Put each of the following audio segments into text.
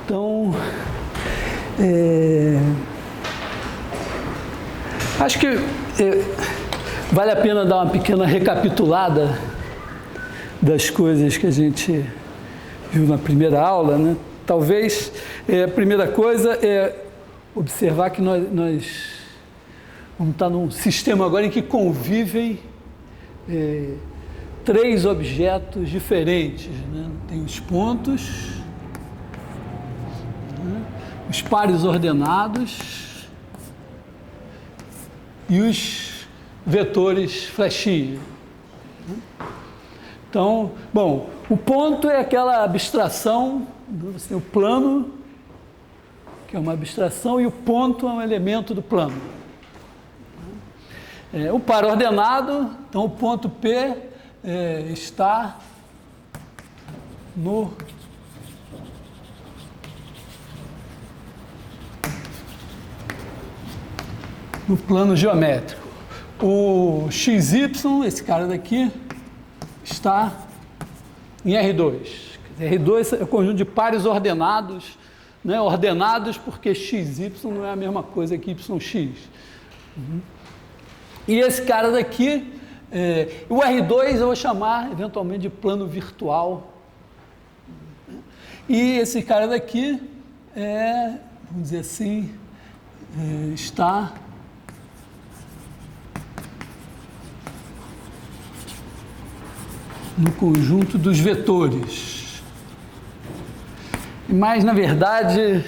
Então, acho que vale a pena dar uma pequena recapitulada das coisas que a gente viu na primeira aula, né? Talvez a primeira coisa é observar que nós vamos estar num sistema agora em que convivem três objetos diferentes, né? Tem os pontos, né? Os pares ordenados e os vetores flechinha. Então, bom, o ponto é aquela abstração, você tem o plano, que é uma abstração, e o ponto é um elemento do plano. O par ordenado, então o ponto P está no plano geométrico. O XY, esse cara daqui, está em R2. R2 é o conjunto de pares ordenados, né? Ordenados porque XY não é a mesma coisa que YX. E esse cara daqui, o R2 eu vou chamar eventualmente de plano virtual. E esse cara daqui, vamos dizer assim, está no conjunto dos vetores. Mas, na verdade,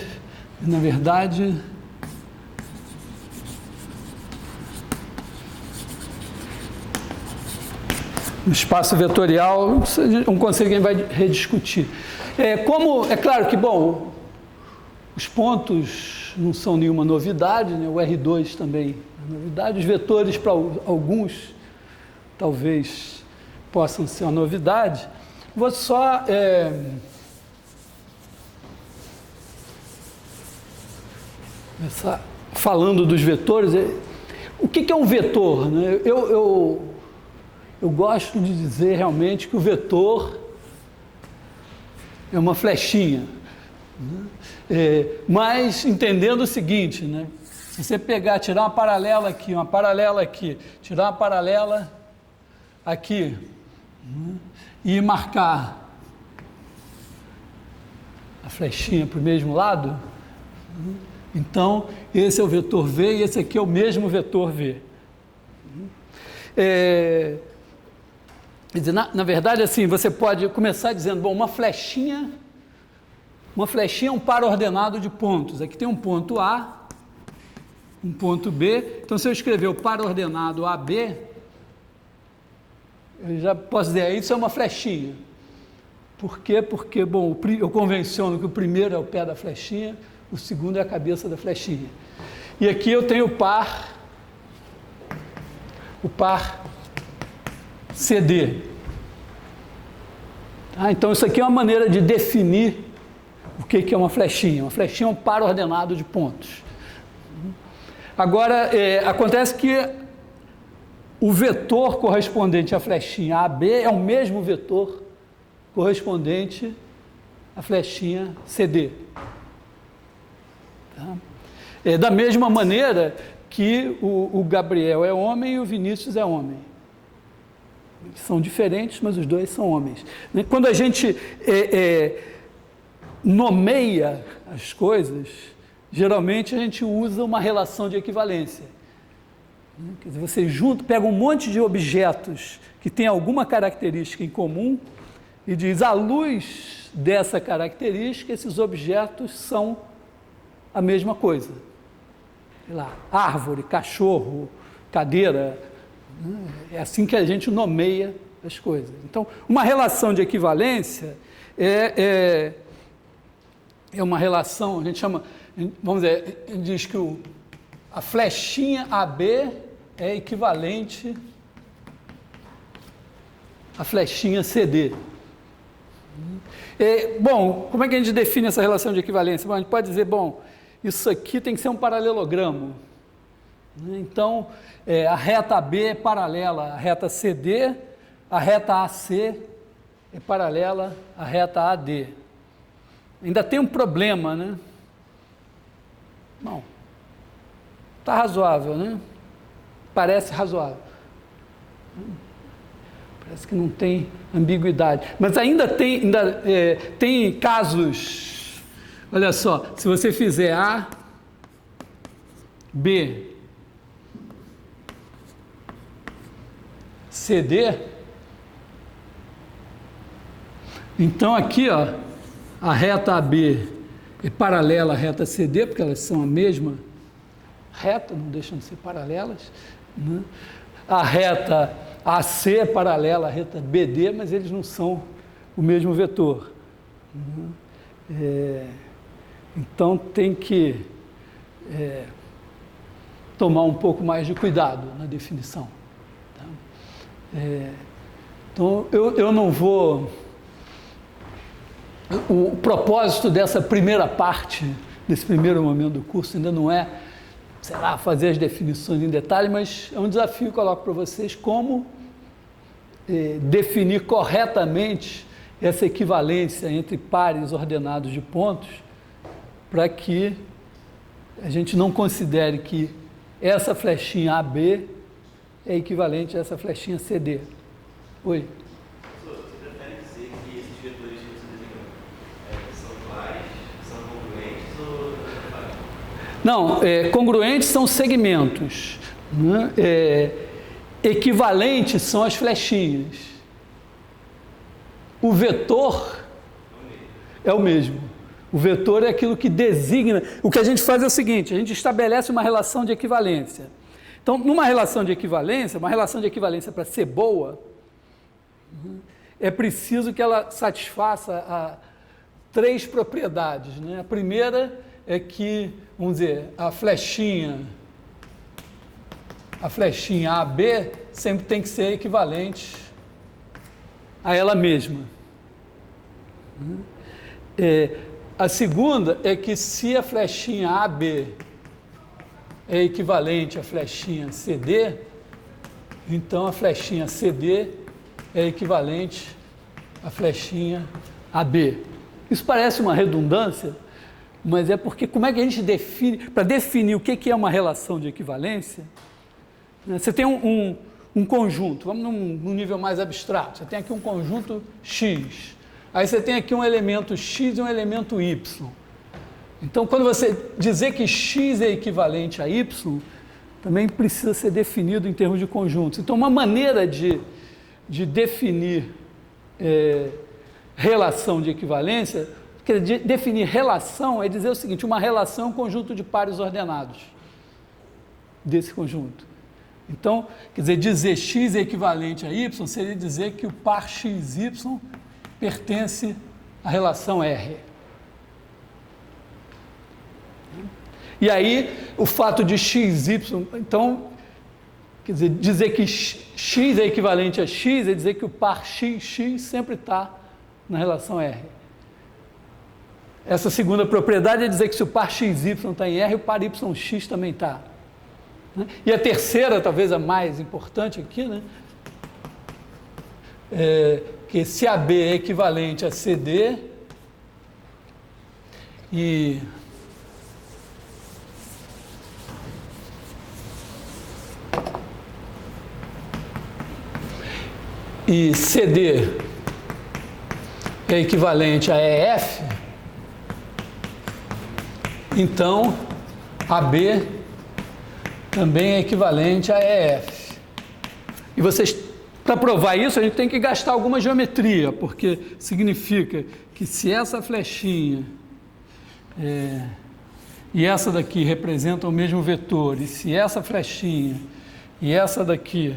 no espaço vetorial, um conceito que a gente vai rediscutir. É claro que, bom, os pontos não são nenhuma novidade, né? O R2 também é novidade, os vetores para alguns, talvez, possam ser uma novidade. Vou só começar falando dos vetores. O que é um vetor, né? Eu gosto de dizer realmente que o vetor é uma flechinha, né? Mas entendendo o seguinte, né? Se você tirar uma paralela aqui, tirar uma paralela aqui, né? E marcar a flechinha para o mesmo lado, né? Então esse é o vetor V e esse aqui é o mesmo vetor V. Quer dizer, na verdade, assim, você pode começar dizendo, bom, uma flechinha é um par ordenado de pontos. Aqui tem um ponto A, um ponto B. Então, se eu escrever o par ordenado AB, eu já posso dizer, isso é uma flechinha. Por quê? Porque, bom, eu convenciono que o primeiro é o pé da flechinha, o segundo é a cabeça da flechinha. E aqui eu tenho o par CD. Então, isso aqui é uma maneira de definir o que é uma flechinha. Uma flechinha é um par ordenado de pontos. Agora, acontece que o vetor correspondente à flechinha AB é o mesmo vetor correspondente à flechinha CD. Tá? Da mesma maneira que o Gabriel é homem e o Vinícius é homem. São diferentes, mas os dois são homens. Quando a gente nomeia as coisas, geralmente a gente usa uma relação de equivalência. Quer dizer, você pega um monte de objetos que têm alguma característica em comum e diz, à luz dessa característica, esses objetos são a mesma coisa. Sei lá, árvore, cachorro, cadeira. É assim que a gente nomeia as coisas. Então, uma relação de equivalência é uma relação, a gente chama, vamos dizer, a gente diz que a flechinha AB é equivalente à flechinha CD. Bom, como é que a gente define essa relação de equivalência? Bom, a gente pode dizer, bom, isso aqui tem que ser um paralelogramo. Então, a reta AB é paralela à reta CD, a reta AC é paralela à reta AD. Ainda tem um problema, né? Bom, está razoável, né? Parece razoável. Parece que não tem ambiguidade. Mas ainda tem casos. Olha só, se você fizer A, B, C, D, então aqui, ó, a reta AB é paralela à reta CD, porque elas são a mesma reta, não deixam de ser paralelas, né? A reta AC é paralela à reta BD, mas eles não são o mesmo vetor, né? Então tem que tomar um pouco mais de cuidado na definição, tá? Então eu não vou... O propósito dessa primeira parte, desse primeiro momento do curso, ainda não é, sei lá, fazer as definições em detalhe, mas é um desafio que eu coloco para vocês como definir corretamente essa equivalência entre pares ordenados de pontos, para que a gente não considere que essa flechinha AB é equivalente a essa flechinha CD. Oi? Não, congruentes são segmentos, né? Equivalentes são as flechinhas. O vetor é o mesmo. O vetor é aquilo que designa. O que a gente faz é o seguinte: a gente estabelece uma relação de equivalência. Então, numa relação de equivalência, uma relação de equivalência para ser boa, é preciso que ela satisfaça a 3 propriedades, né? A primeira é que, vamos dizer, a flechinha AB sempre tem que ser equivalente a ela mesma. A segunda é que se a flechinha AB é equivalente à flechinha CD, então a flechinha CD é equivalente à flechinha AB. Isso parece uma redundância, mas é porque como é que a gente define, para definir o que é uma relação de equivalência, né? Você tem um conjunto, vamos num nível mais abstrato, você tem aqui um conjunto X, aí você tem aqui um elemento X e um elemento Y. Então, quando você dizer que X é equivalente a Y, também precisa ser definido em termos de conjuntos. Então, uma maneira de definir relação de equivalência, definir relação é dizer o seguinte: uma relação é um conjunto de pares ordenados desse conjunto. Então, quer dizer X é equivalente a Y seria dizer que o par XY pertence à relação R. E aí, o fato de XY, então, quer dizer que X é equivalente a X é dizer que o par XX sempre está na relação R. Essa segunda propriedade é dizer que se o par XY está em R, o par YX também está. E a terceira, talvez a mais importante aqui, né? Que se AB é equivalente a CD e CD é equivalente a EF, então AB também é equivalente a EF. E vocês, para provar isso, a gente tem que gastar alguma geometria, porque significa que se essa flechinha e essa daqui representam o mesmo vetor, e se essa flechinha e essa daqui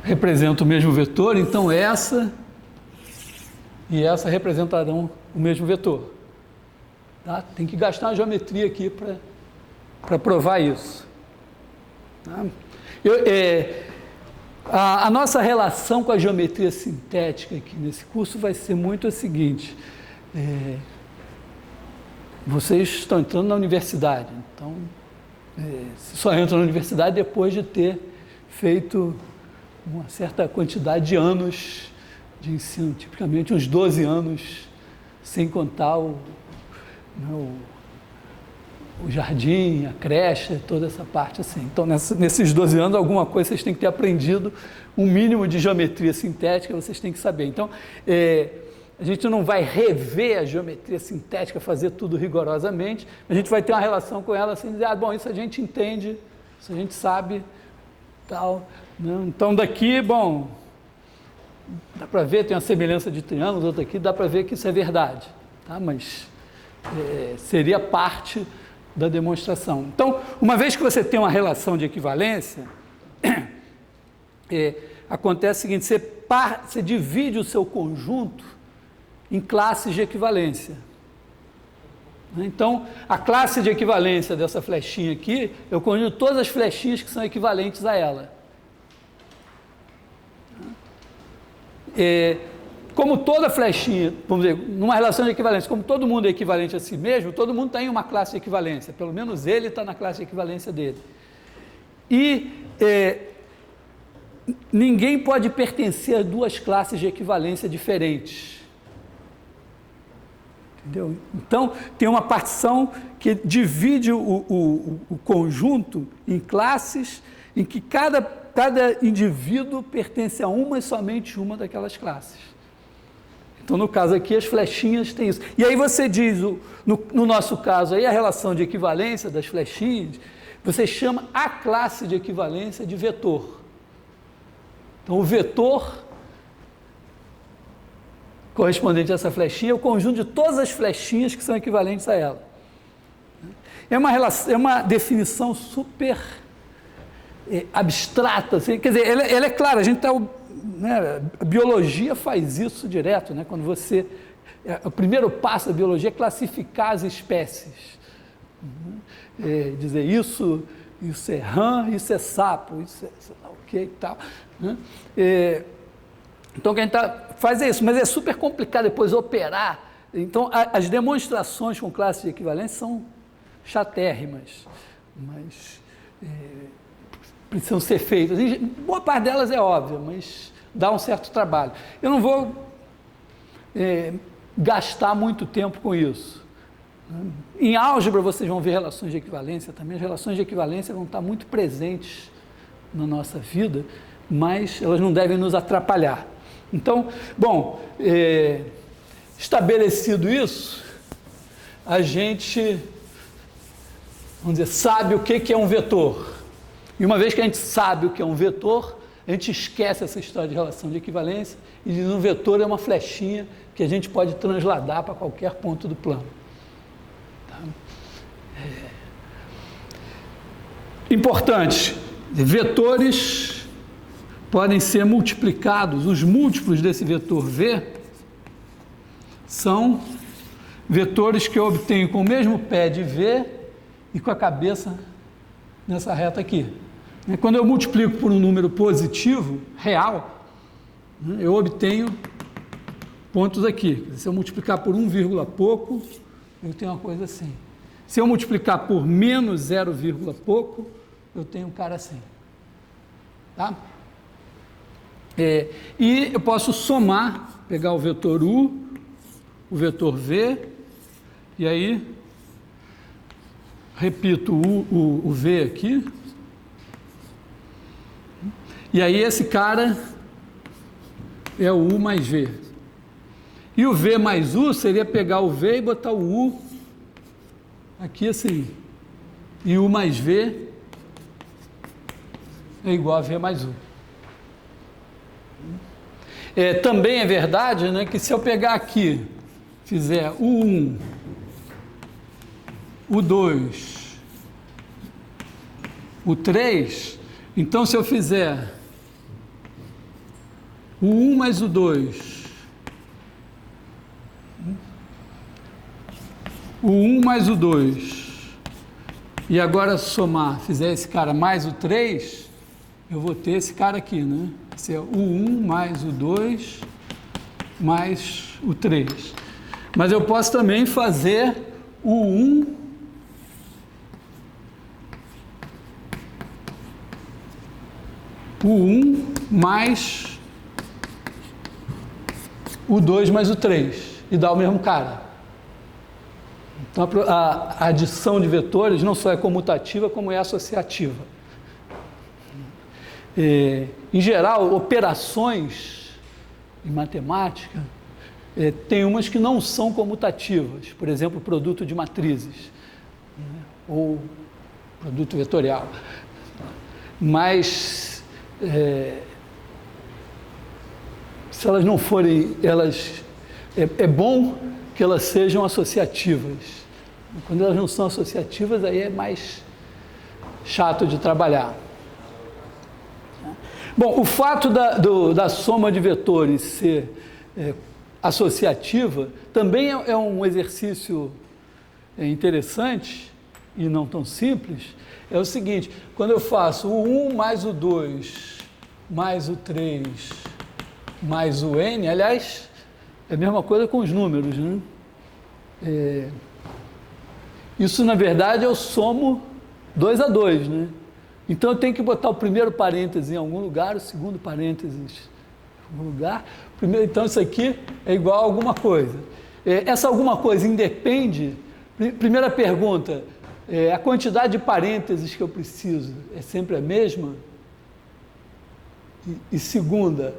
representam o mesmo vetor, então essa e essa representarão o mesmo vetor. Tá? Tem que gastar uma geometria aqui para provar isso. Tá? A nossa relação com a geometria sintética aqui nesse curso vai ser muito a seguinte: vocês estão entrando na universidade, então só entram na universidade depois de ter feito uma certa quantidade de anos de ensino, tipicamente uns 12 anos, sem contar o jardim, a creche, toda essa parte assim. Então, nesses 12 anos, alguma coisa vocês têm que ter aprendido, um mínimo de geometria sintética vocês têm que saber. Então, a gente não vai rever a geometria sintética, fazer tudo rigorosamente, a gente vai ter uma relação com ela assim, dizer, bom, isso a gente entende, isso a gente sabe, tal. Né? Então, daqui, bom, dá para ver, tem uma semelhança de triângulos, outra aqui, dá para ver que isso é verdade, tá? Mas seria parte da demonstração. Então, uma vez que você tem uma relação de equivalência, acontece o seguinte, você divide o seu conjunto em classes de equivalência. Então, a classe de equivalência dessa flechinha aqui, eu conjugo todas as flechinhas que são equivalentes a ela. Como toda flechinha, vamos dizer, numa relação de equivalência, como todo mundo é equivalente a si mesmo, todo mundo tem uma classe de equivalência, pelo menos ele está na classe de equivalência dele. E ninguém pode pertencer a duas classes de equivalência diferentes. Entendeu? Então, tem uma partição que divide o conjunto em classes, em que cada indivíduo pertence a uma e somente uma daquelas classes. Então, no caso aqui, as flechinhas têm isso. E aí você diz, no nosso caso aí, a relação de equivalência das flechinhas, você chama a classe de equivalência de vetor. Então, o vetor correspondente a essa flechinha é o conjunto de todas as flechinhas que são equivalentes a ela. É uma definição super abstrata, assim, quer dizer, ela é clara, a gente está... a biologia faz isso direto, né? Quando você... o primeiro passo da biologia é classificar as espécies. Dizer isso é rã, isso é sapo, isso é sei lá o que e tal. Né? Então, quem faz isso, mas é super complicado depois operar. Então, as demonstrações com classes de equivalência são chatérrimas, mas precisam ser feitas. Boa parte delas é óbvia, mas dá um certo trabalho. Eu não vou gastar muito tempo com isso. Em álgebra, vocês vão ver relações de equivalência também. As relações de equivalência vão estar muito presentes na nossa vida, mas elas não devem nos atrapalhar. Então, bom, estabelecido isso, a gente, vamos dizer, sabe o que é um vetor. E uma vez que a gente sabe o que é um vetor, a gente esquece essa história de relação de equivalência e diz que um vetor é uma flechinha que a gente pode transladar para qualquer ponto do plano. Tá? Importante, vetores podem ser multiplicados, os múltiplos desse vetor V são vetores que eu obtenho com o mesmo pé de V e com a cabeça nessa reta aqui. Quando eu multiplico por um número positivo, real, eu obtenho pontos aqui. Se eu multiplicar por 1, pouco, eu tenho uma coisa assim. Se eu multiplicar por menos 0, pouco, eu tenho um cara assim. Tá? E eu posso somar, pegar o vetor U, o vetor V, e aí repito o V aqui, e aí esse cara é o U mais V. E o V mais U seria pegar o V e botar o U aqui assim, e U mais V é igual a V mais U. Também é verdade, né, que se eu pegar aqui, fizer o 1, o 2, o 3, então se eu fizer o 1 mais o 2, o 1 mais o 2, e agora somar, fizer esse cara mais o 3, eu vou ter esse cara aqui, né? Esse é o 1 mais o 2 mais o 3. Mas eu posso também fazer o 1 mais o 2 mais o 3 e dá o mesmo cara. Então a adição de vetores não só é comutativa, como é associativa. Em geral, operações em matemática, tem umas que não são comutativas, por exemplo, produto de matrizes, ou produto vetorial. Mas, se elas não forem, é bom que elas sejam associativas. Quando elas não são associativas, aí é mais chato de trabalhar. Bom, o fato da soma de vetores ser associativa também é um exercício interessante e não tão simples. É o seguinte: quando eu faço o 1 mais o 2 mais o 3 mais o n, aliás, é a mesma coisa com os números, né? Isso, na verdade, eu somo 2 a 2, né? Então, eu tenho que botar o primeiro parêntese em algum lugar, o segundo parênteses em algum lugar. Então, isso aqui é igual a alguma coisa. Essa alguma coisa independe... Primeira pergunta, a quantidade de parênteses que eu preciso é sempre a mesma? E segunda,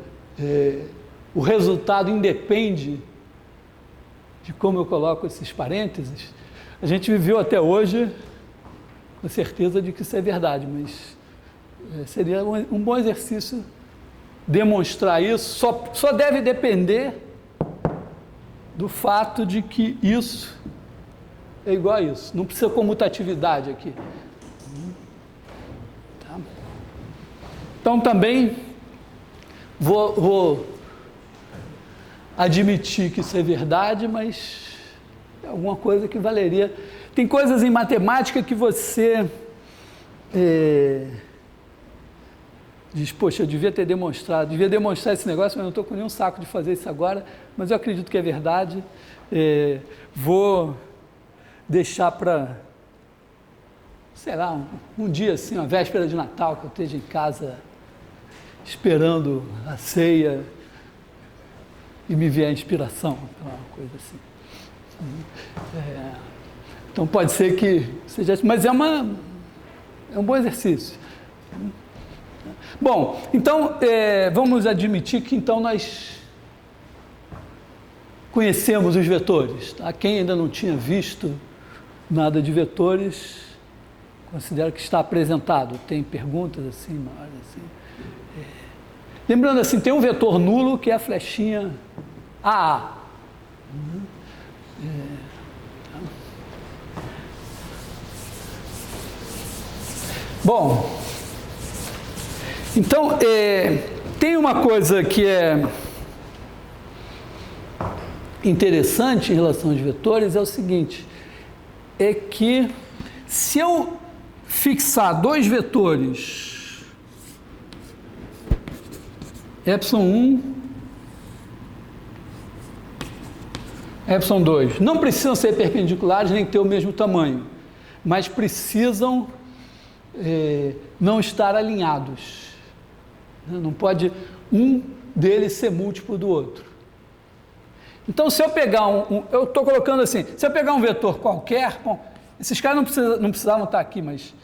o resultado independe de como eu coloco esses parênteses? A gente viveu até hoje com certeza de que isso é verdade, mas seria um bom exercício demonstrar isso. Só deve depender do fato de que isso é igual a isso. Não precisa comutatividade aqui. Tá? Então, também vou admitir que isso é verdade, mas é alguma coisa que valeria. Tem coisas em matemática que você diz, poxa, eu devia demonstrar esse negócio, mas não estou com nenhum saco de fazer isso agora, mas eu acredito que é verdade. Vou deixar para, sei lá, um dia assim, uma véspera de Natal, que eu esteja em casa esperando a ceia e me vier a inspiração, uma coisa assim. Então pode ser que seja, mas é um bom exercício. Bom, então vamos admitir que então nós conhecemos os vetores. Tá? Quem ainda não tinha visto nada de vetores, considera que está apresentado. Tem perguntas assim, na hora, assim. Lembrando assim, tem um vetor nulo que é a flechinha AA. Bom, então, tem uma coisa que é interessante em relação aos vetores, é o seguinte, é que se eu fixar dois vetores, ε1, ε2, não precisam ser perpendiculares nem ter o mesmo tamanho, mas precisam não estar alinhados. Não pode um deles ser múltiplo do outro. Então, se eu pegar eu estou colocando assim, se eu pegar um vetor qualquer, bom, esses caras não precisavam estar aqui, mas,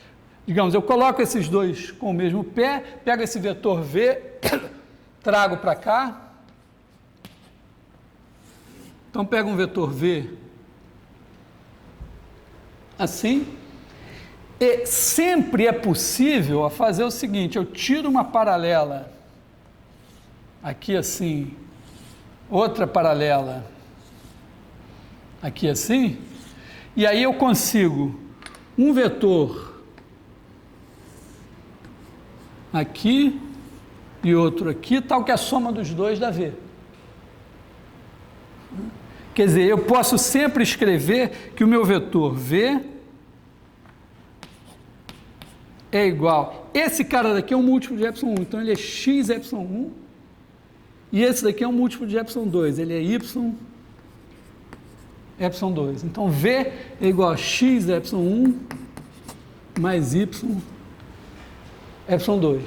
digamos, eu coloco esses dois com o mesmo pé, pego esse vetor V, trago para cá. Então, pego um vetor V assim, e sempre é possível fazer o seguinte, eu tiro uma paralela aqui assim, outra paralela aqui assim, e aí eu consigo um vetor aqui e outro aqui, tal que a soma dos dois dá V. Quer dizer, eu posso sempre escrever que o meu vetor V é igual, esse cara daqui é um múltiplo de ε1, então ele é x ε1, e esse daqui é um múltiplo de ε2, ele é y ε2. Então, V é igual a x ε1 mais y ε2.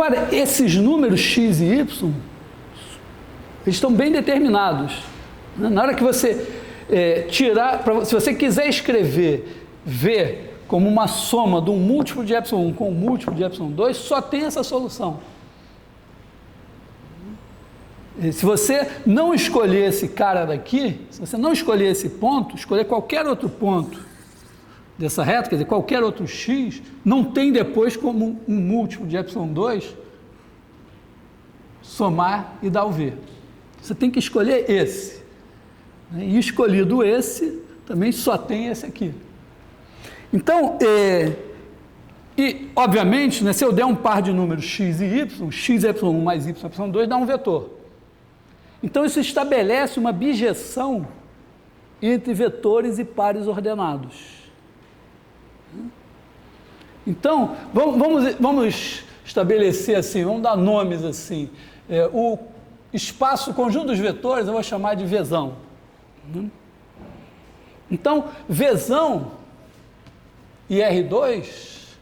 Repara, esses números x e y, eles estão bem determinados. Na hora que você se você quiser escrever v como uma soma de um múltiplo de ε1 com um múltiplo de ε2, só tem essa solução. E se você não escolher esse cara daqui, se você não escolher esse ponto, escolher qualquer outro ponto dessa reta, quer dizer, qualquer outro x, não tem depois como um múltiplo de ε2 somar e dar o v. Você tem que escolher esse. E escolhido esse, também só tem esse aqui. Então, obviamente, né, se eu der um par de números x e y, x ε1 mais y ε2 dá um vetor. Então, isso estabelece uma bijeção entre vetores e pares ordenados. Então, vamos estabelecer assim, vamos dar nomes assim. O espaço, o conjunto dos vetores, eu vou chamar de Vzão. Então, Vzão e R2,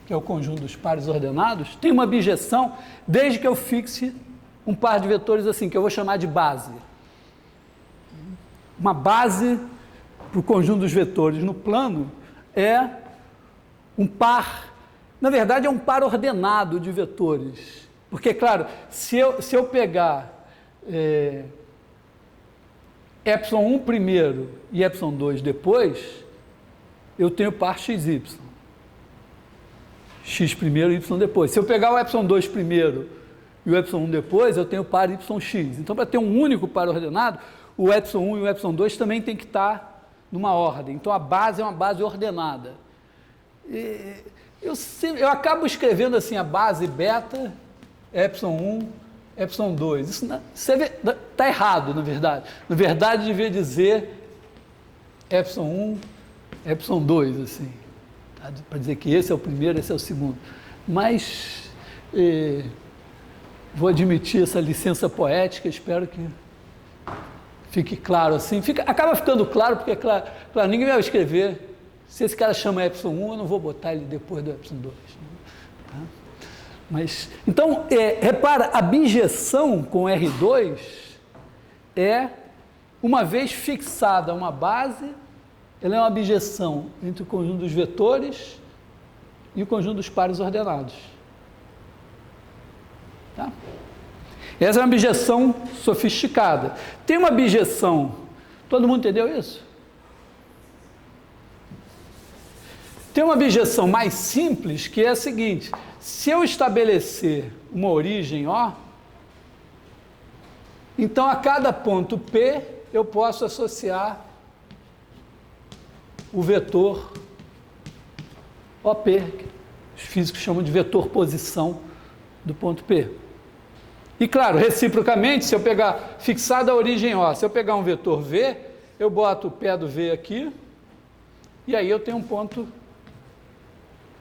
que é o conjunto dos pares ordenados, tem uma bijeção desde que eu fixe um par de vetores assim, que eu vou chamar de base. Uma base para o conjunto dos vetores no plano é um par, na verdade é um par ordenado de vetores. Porque, claro, se eu pegar ε1 primeiro e ε2 depois, eu tenho par xy. X primeiro e y depois. Se eu pegar o ε2 primeiro e o ε1 depois, eu tenho par yx. Então, para ter um único par ordenado, o ε1 e o ε2 também tem que estar numa ordem. Então, a base é uma base ordenada. Eu acabo escrevendo assim, a base beta, ε1, ε2. Isso está errado, na verdade. Na verdade, devia dizer ε1, ε2, assim, tá? Para dizer que esse é o primeiro, esse é o segundo. Mas vou admitir essa licença poética, espero que fique claro assim. Acaba ficando claro, porque, claro, ninguém vai escrever. Se esse cara chama ε1, eu não vou botar ele depois do ε2. Tá? Mas, então, repara, a bijeção com R2 é, uma vez fixada uma base, ela é uma bijeção entre o conjunto dos vetores e o conjunto dos pares ordenados. Tá? Essa é uma bijeção sofisticada. Tem uma bijeção, todo mundo entendeu isso? Tem uma bijeção mais simples, que é a seguinte: se eu estabelecer uma origem O, então a cada ponto P eu posso associar o vetor OP, que os físicos chamam de vetor posição do ponto P. E claro, reciprocamente, se eu pegar, fixada a origem O, se eu pegar um vetor V, eu boto o pé do V aqui, e aí eu tenho um ponto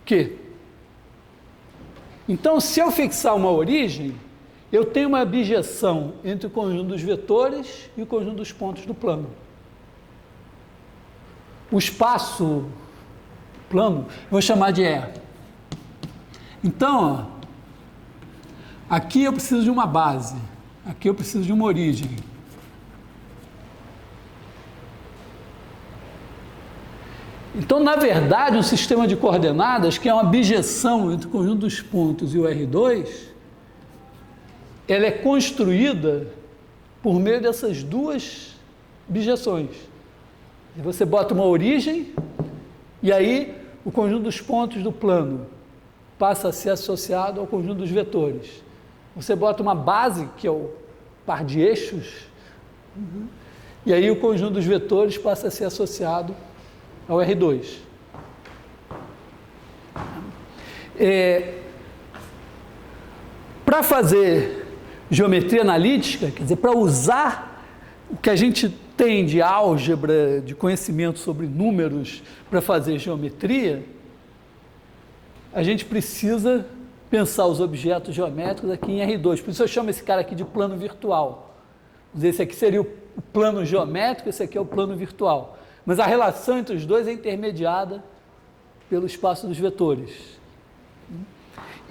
Q. Então, se eu fixar uma origem, eu tenho uma bijeção entre o conjunto dos vetores e o conjunto dos pontos do plano. O espaço plano, eu vou chamar de E. Então, aqui eu preciso de uma base, aqui eu preciso de uma origem. Então, na verdade, um sistema de coordenadas, que é uma bijeção entre o conjunto dos pontos e o R2, ela é construída por meio dessas duas bijeções. Você bota uma origem, e aí o conjunto dos pontos do plano passa a ser associado ao conjunto dos vetores. Você bota uma base, que é o par de eixos, e aí o conjunto dos vetores passa a ser associado ao R2. Para fazer geometria analítica, quer dizer, para usar o que a gente tem de álgebra, de conhecimento sobre números para fazer geometria, a gente precisa pensar os objetos geométricos aqui em R2. Por isso eu chamo esse cara aqui de plano virtual. Vamos dizer, esse aqui seria o plano geométrico, esse aqui é o plano virtual. Mas a relação entre os dois é intermediada pelo espaço dos vetores.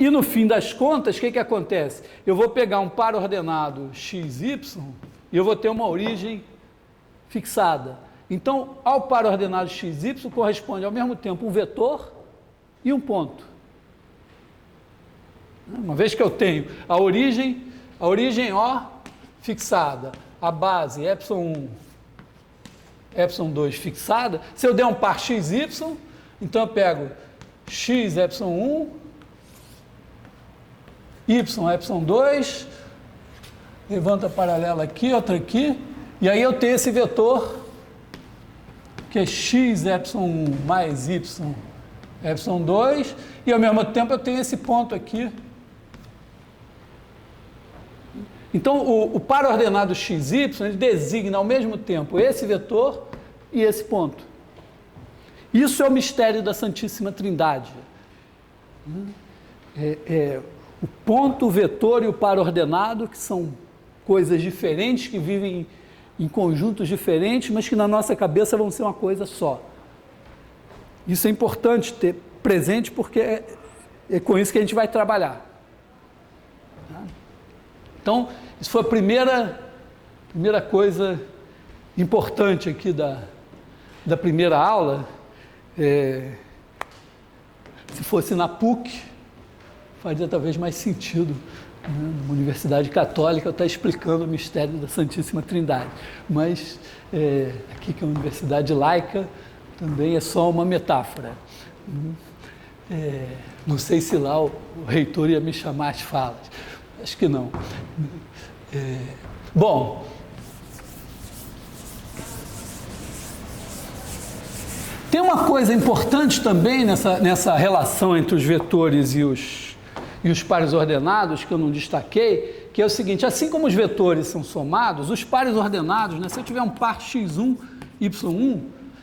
E no fim das contas, o que acontece? Eu vou pegar um par ordenado xy e eu vou ter uma origem fixada. Então, ao par ordenado xy corresponde ao mesmo tempo um vetor e um ponto. Uma vez que eu tenho a origem O fixada, a base ε1, ε2 fixada, se eu der um par xy, então eu pego x ε1, y ε2, levanto a paralela aqui, outra aqui, e aí eu tenho esse vetor que é x ε1 mais y ε2, e ao mesmo tempo eu tenho esse ponto aqui. Então, o par ordenado xy, ele designa ao mesmo tempo esse vetor e esse ponto. Isso é o mistério da Santíssima Trindade. O ponto, o vetor e o par ordenado, que são coisas diferentes, que vivem em conjuntos diferentes, mas que na nossa cabeça vão ser uma coisa só. Isso é importante ter presente, porque é com isso que a gente vai trabalhar. Então, isso foi a primeira coisa importante aqui da primeira aula. Se fosse na PUC, faria talvez mais sentido, né, numa universidade católica, eu estar explicando o mistério da Santíssima Trindade. Mas aqui, que é uma universidade laica, também é só uma metáfora. Não sei se lá o reitor ia me chamar às falas. Acho que não. Bom, tem uma coisa importante também nessa relação entre os vetores e os pares ordenados, que eu não destaquei, que é o seguinte: assim como os vetores são somados, os pares ordenados, né, se eu tiver um par x1, y1,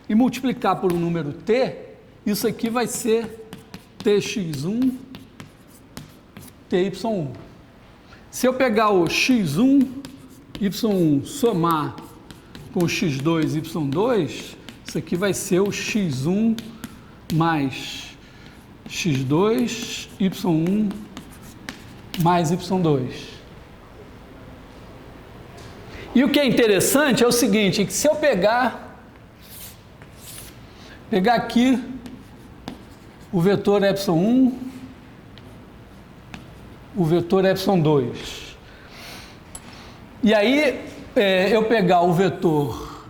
e multiplicar por um número t, isso aqui vai ser tx1, ty1. Se eu pegar o x1, y1 somar com o x2, y2, isso aqui vai ser o x1 mais x2, y1 mais y2. E o que é interessante é o seguinte, que se eu pegar aqui o vetor ε1, o vetor ε2. E aí, eu pegar o vetor,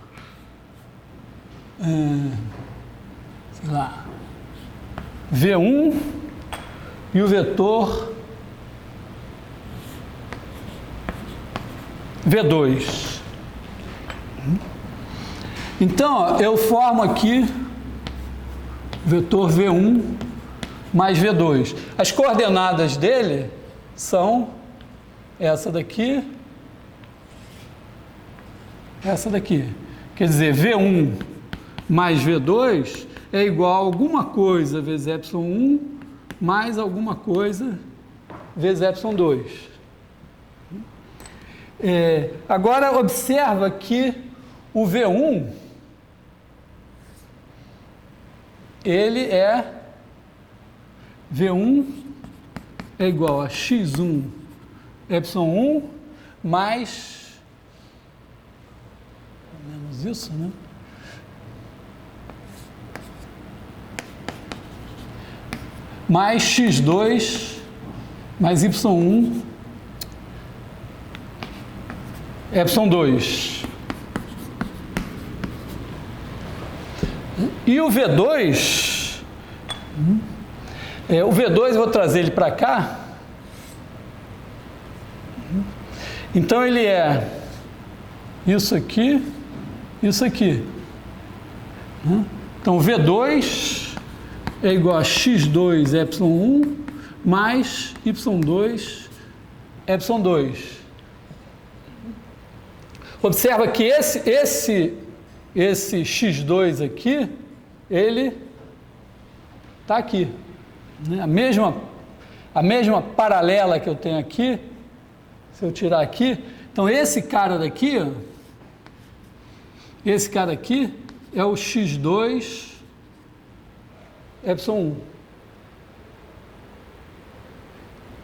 sei lá, V1 e o vetor V2. Então, ó, eu formo aqui o vetor V1 mais V2. As coordenadas dele são essa daqui, essa daqui. Quer dizer, V1 mais V2 é igual a alguma coisa vezes ε1 mais alguma coisa vezes ε2. Agora, observa que o V1, ele é V1 é igual a x1 ε1 mais, menos isso, né? Mais x2 mais y1 ε2. E o V2, o V2 eu vou trazer ele para cá. Então ele é isso aqui, isso aqui. Então V2 é igual a x2 ε1 mais y2 ε2. Observa que esse x2 aqui, ele está aqui. Né? A mesma paralela que eu tenho aqui, se eu tirar aqui, então esse cara daqui, ó, esse cara aqui é o x2 ε1.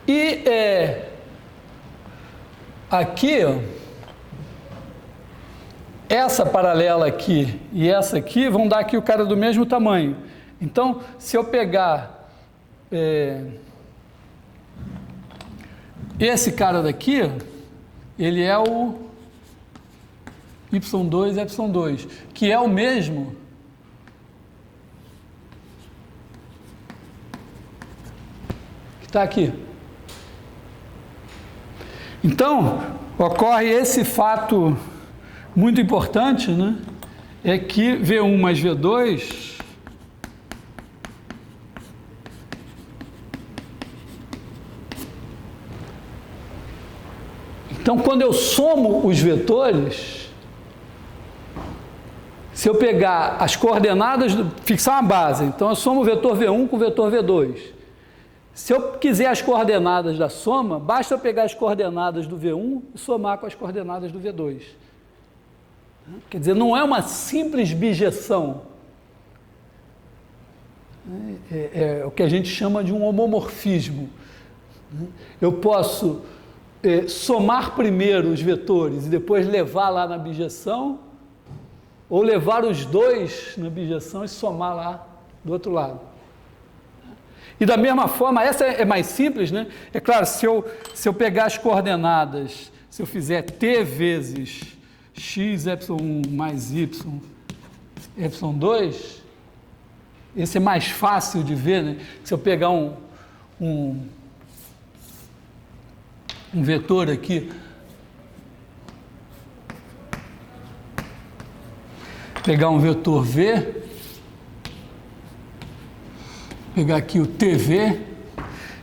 E aqui, ó, essa paralela aqui e essa aqui vão dar aqui o cara do mesmo tamanho. Então, se eu pegar esse cara daqui, ele é o y2, y2, que é o mesmo que está aqui. Então, ocorre esse fato muito importante, né? É que V1 mais V2 então, quando eu somo os vetores, se eu pegar as coordenadas, fixar uma base, então eu somo o vetor V1 com o vetor V2. Se eu quiser as coordenadas da soma, basta eu pegar as coordenadas do V1 e somar com as coordenadas do V2. Quer dizer, não é uma simples bijeção. É o que a gente chama de um homomorfismo. Eu posso somar primeiro os vetores e depois levar lá na bijeção, ou levar os dois na bijeção e somar lá do outro lado. E da mesma forma, essa é mais simples, né? É claro, se eu pegar as coordenadas, se eu fizer t vezes x, y1 mais y, y2, esse é mais fácil de ver, né? Se eu pegar um vetor aqui, pegar um vetor V, pegar aqui o TV,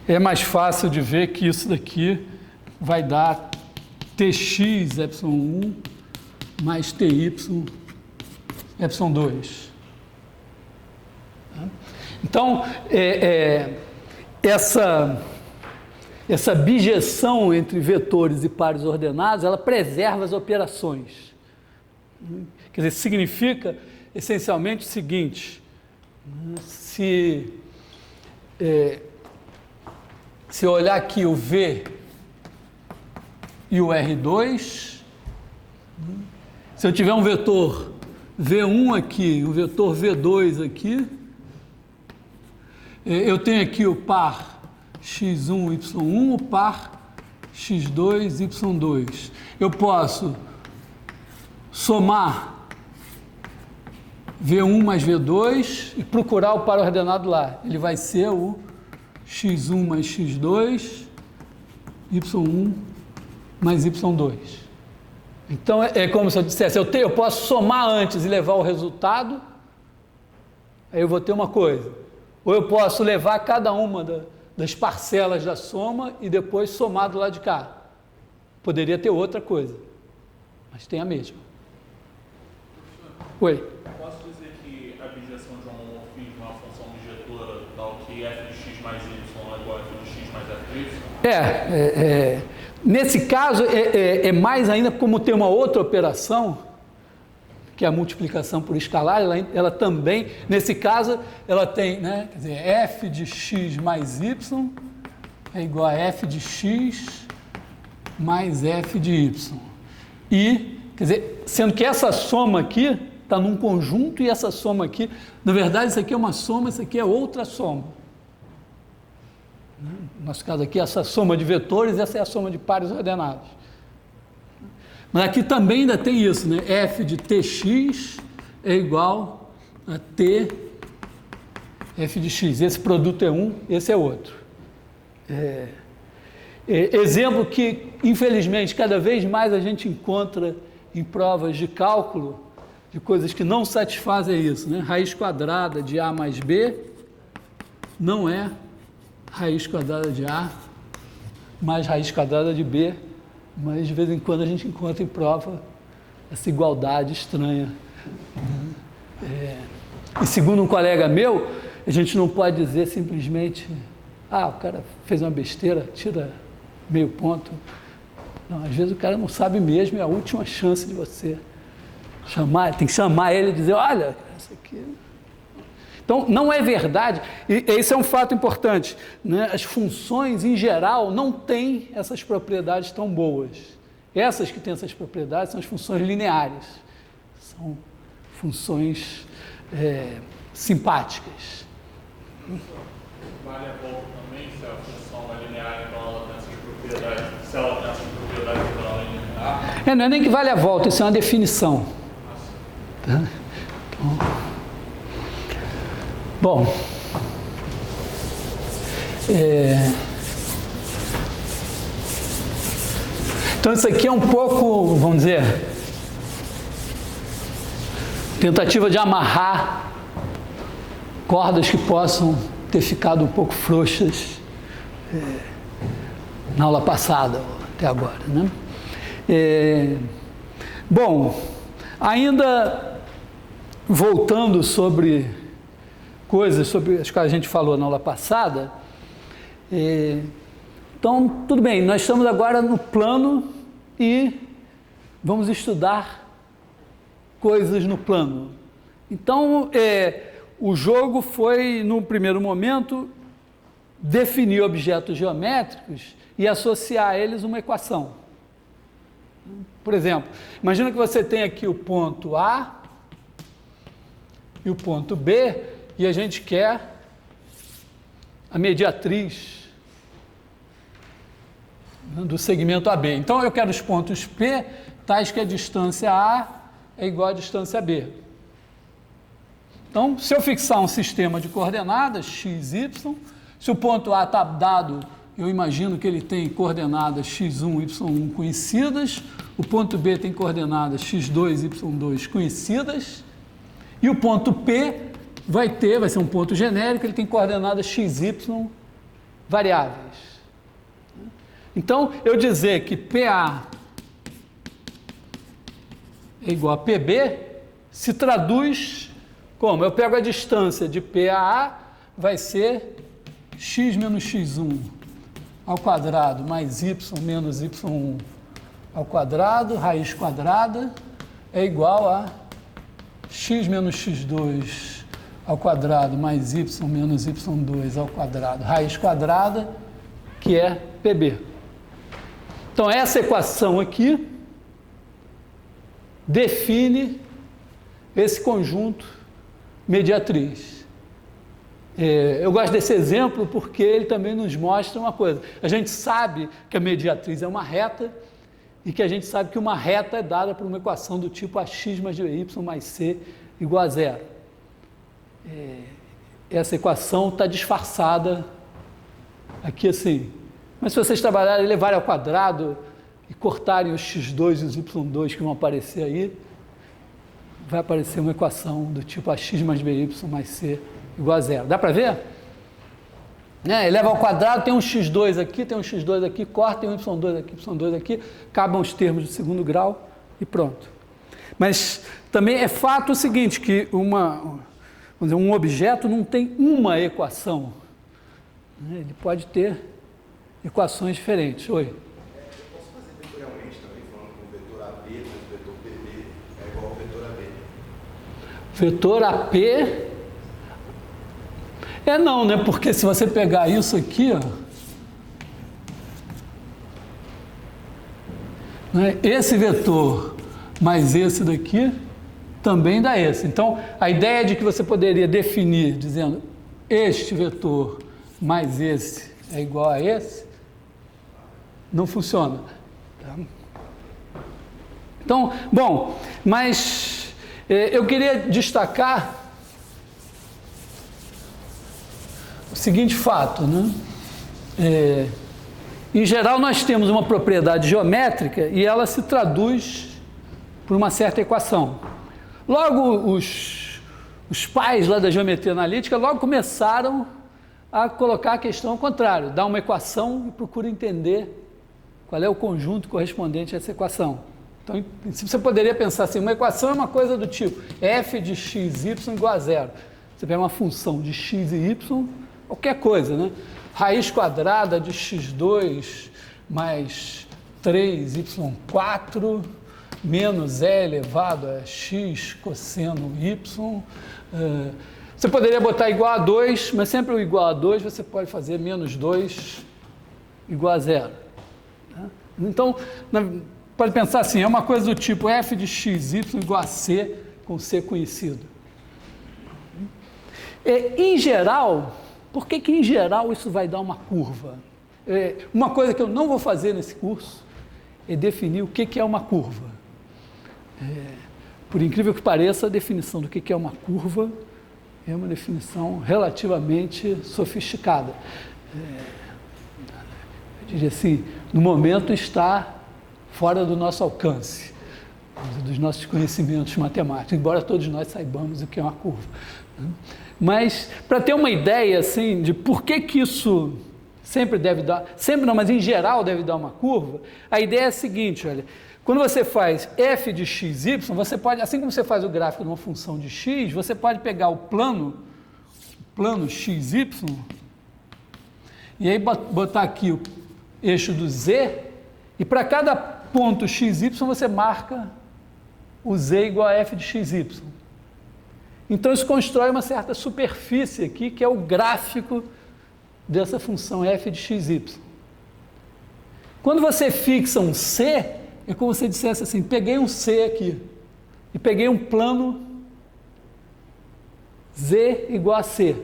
é mais fácil de ver que isso daqui vai dar tx, y1, mais ty, y2. Então, essa bijeção entre vetores e pares ordenados, ela preserva as operações. Quer dizer, significa essencialmente o seguinte: se eu olhar aqui o V e o R2, se eu tiver um vetor V1 aqui, um vetor V2 aqui, eu tenho aqui o par x1, y1, o par x2, y2. Eu posso somar V1 mais V2 e procurar o par ordenado lá. Ele vai ser o x1 mais x2, y1 mais y2. Então, é como se eu dissesse, eu posso somar antes e levar o resultado, aí eu vou ter uma coisa. Ou eu posso levar cada uma das parcelas da soma e depois somar do lado de cá. Poderia ter outra coisa, mas tem a mesma. Oi? Posso dizer que a bijeção de um homomorfismo é uma função bijetora tal que f de x mais y é igual a f de x mais f de y? Nesse caso, é mais ainda como tem uma outra operação, que é a multiplicação por escalar, ela também, nesse caso, ela tem, né, quer dizer, f de x mais y é igual a f de x mais f de y. E, quer dizer, sendo que essa soma aqui está num conjunto e essa soma aqui, na verdade, isso aqui é uma soma, isso aqui é outra soma. No nosso caso aqui, essa soma de vetores, essa é a soma de pares ordenados. Mas aqui também ainda tem isso, né? F de tx é igual a t f de x. Esse produto é um, esse é outro. Exemplo que, infelizmente, cada vez mais a gente encontra em provas de cálculo, de coisas que não satisfazem isso, né? Raiz quadrada de a mais b não é raiz quadrada de a mais raiz quadrada de b, mas de vez em quando a gente encontra em prova essa igualdade estranha. E segundo um colega meu, a gente não pode dizer simplesmente, o cara fez uma besteira, tira meio ponto. Não, às vezes o cara não sabe mesmo, é a última chance de você chamar, tem que chamar ele e dizer, olha, isso aqui... Então, não é verdade, e esse é um fato importante, né? As funções, em geral, não têm essas propriedades tão boas. Essas que têm essas propriedades são as funções lineares, são funções simpáticas. Vale a volta também, se a função é linear, então ela tem essas propriedades. Se ela tem essas propriedades, então ela é linear. Não é nem que vale a volta, isso é uma definição. Tá? Bom, então isso aqui é um pouco, vamos dizer, tentativa de amarrar cordas que possam ter ficado um pouco frouxas na aula passada, até agora, né? Bom, ainda voltando sobre coisas sobre as quais a gente falou na aula passada, então, tudo bem, nós estamos agora no plano e vamos estudar coisas no plano. Então, o jogo foi, no primeiro momento, definir objetos geométricos e associar a eles uma equação. Por exemplo, imagina que você tem aqui o ponto A e o ponto B, e a gente quer a mediatriz do segmento AB. Então, eu quero os pontos P, tais que a distância A é igual à distância B. Então, se eu fixar um sistema de coordenadas, x, y, se o ponto A está dado, eu imagino que ele tem coordenadas x1, y1 conhecidas, o ponto B tem coordenadas x2, y2 conhecidas, e o ponto P vai ser um ponto genérico, ele tem coordenadas x, y variáveis. Então, eu dizer que PA é igual a PB, se traduz como? Eu pego a distância de P a A, vai ser x menos x1 ao quadrado mais y menos y1 ao quadrado, raiz quadrada, é igual a x menos x2 ao quadrado mais y menos y2 ao quadrado, raiz quadrada, que é PB. Então, essa equação aqui define esse conjunto mediatriz. Eu gosto desse exemplo porque ele também nos mostra uma coisa. A gente sabe que a mediatriz é uma reta e que a gente sabe que uma reta é dada por uma equação do tipo ax mais y mais c igual a zero. Essa equação está disfarçada aqui assim. Mas se vocês trabalharem, levarem ao quadrado e cortarem os x2 e os y2 que vão aparecer aí, vai aparecer uma equação do tipo ax mais by mais c igual a zero. Dá para ver? Eleva ao quadrado, tem um x2 aqui, tem um x2 aqui, corta, tem um y2 aqui, y2 aqui, acabam os termos do segundo grau e pronto. Mas também é fato o seguinte, que um objeto não tem uma equação. Ele pode ter equações diferentes. Oi? Eu posso fazer vetorialmente também, falando com o vetor AB, mas o vetor PB é igual ao vetor AB. Vetor AP... não, né? Porque se você pegar isso aqui, ó, né, esse vetor mais esse daqui também dá esse. Então, a ideia de que você poderia definir dizendo este vetor mais esse é igual a esse, não funciona. Tá? Então, bom, mas eu queria destacar o seguinte fato, né? Em geral, nós temos uma propriedade geométrica e ela se traduz por uma certa equação. Logo, os pais lá da geometria analítica logo começaram a colocar a questão ao contrário, dar uma equação e procura entender qual é o conjunto correspondente a essa equação. Então, em princípio, você poderia pensar assim, uma equação é uma coisa do tipo f de x, y igual a zero. Você pega uma função de x e y, qualquer coisa, né? Raiz quadrada de x2 mais 3y4 menos e elevado a x cosseno y. Você poderia botar igual a 2, mas sempre o igual a 2 você pode fazer menos 2 igual a 0. Tá? Então, pode pensar assim, é uma coisa do tipo f de xy igual a c, com c conhecido. Em geral, por que em geral isso vai dar uma curva? Uma coisa que eu não vou fazer nesse curso é definir o que é uma curva. Por incrível que pareça, a definição do que é uma curva é uma definição relativamente sofisticada. Eu diria assim, no momento está fora do nosso alcance, dos nossos conhecimentos matemáticos, embora todos nós saibamos o que é uma curva. Mas, para ter uma ideia assim, de por que isso sempre deve dar, sempre não, mas em geral deve dar uma curva, a ideia é a seguinte, olha, quando você faz f de xy, você pode, assim como você faz o gráfico de uma função de x, você pode pegar o plano xy, e aí botar aqui o eixo do z, e para cada ponto xy você marca o z igual a f de xy. Então isso constrói uma certa superfície aqui, que é o gráfico dessa função f de xy. Quando você fixa um c, é como se você dissesse assim, peguei um C aqui, e peguei um plano Z igual a C.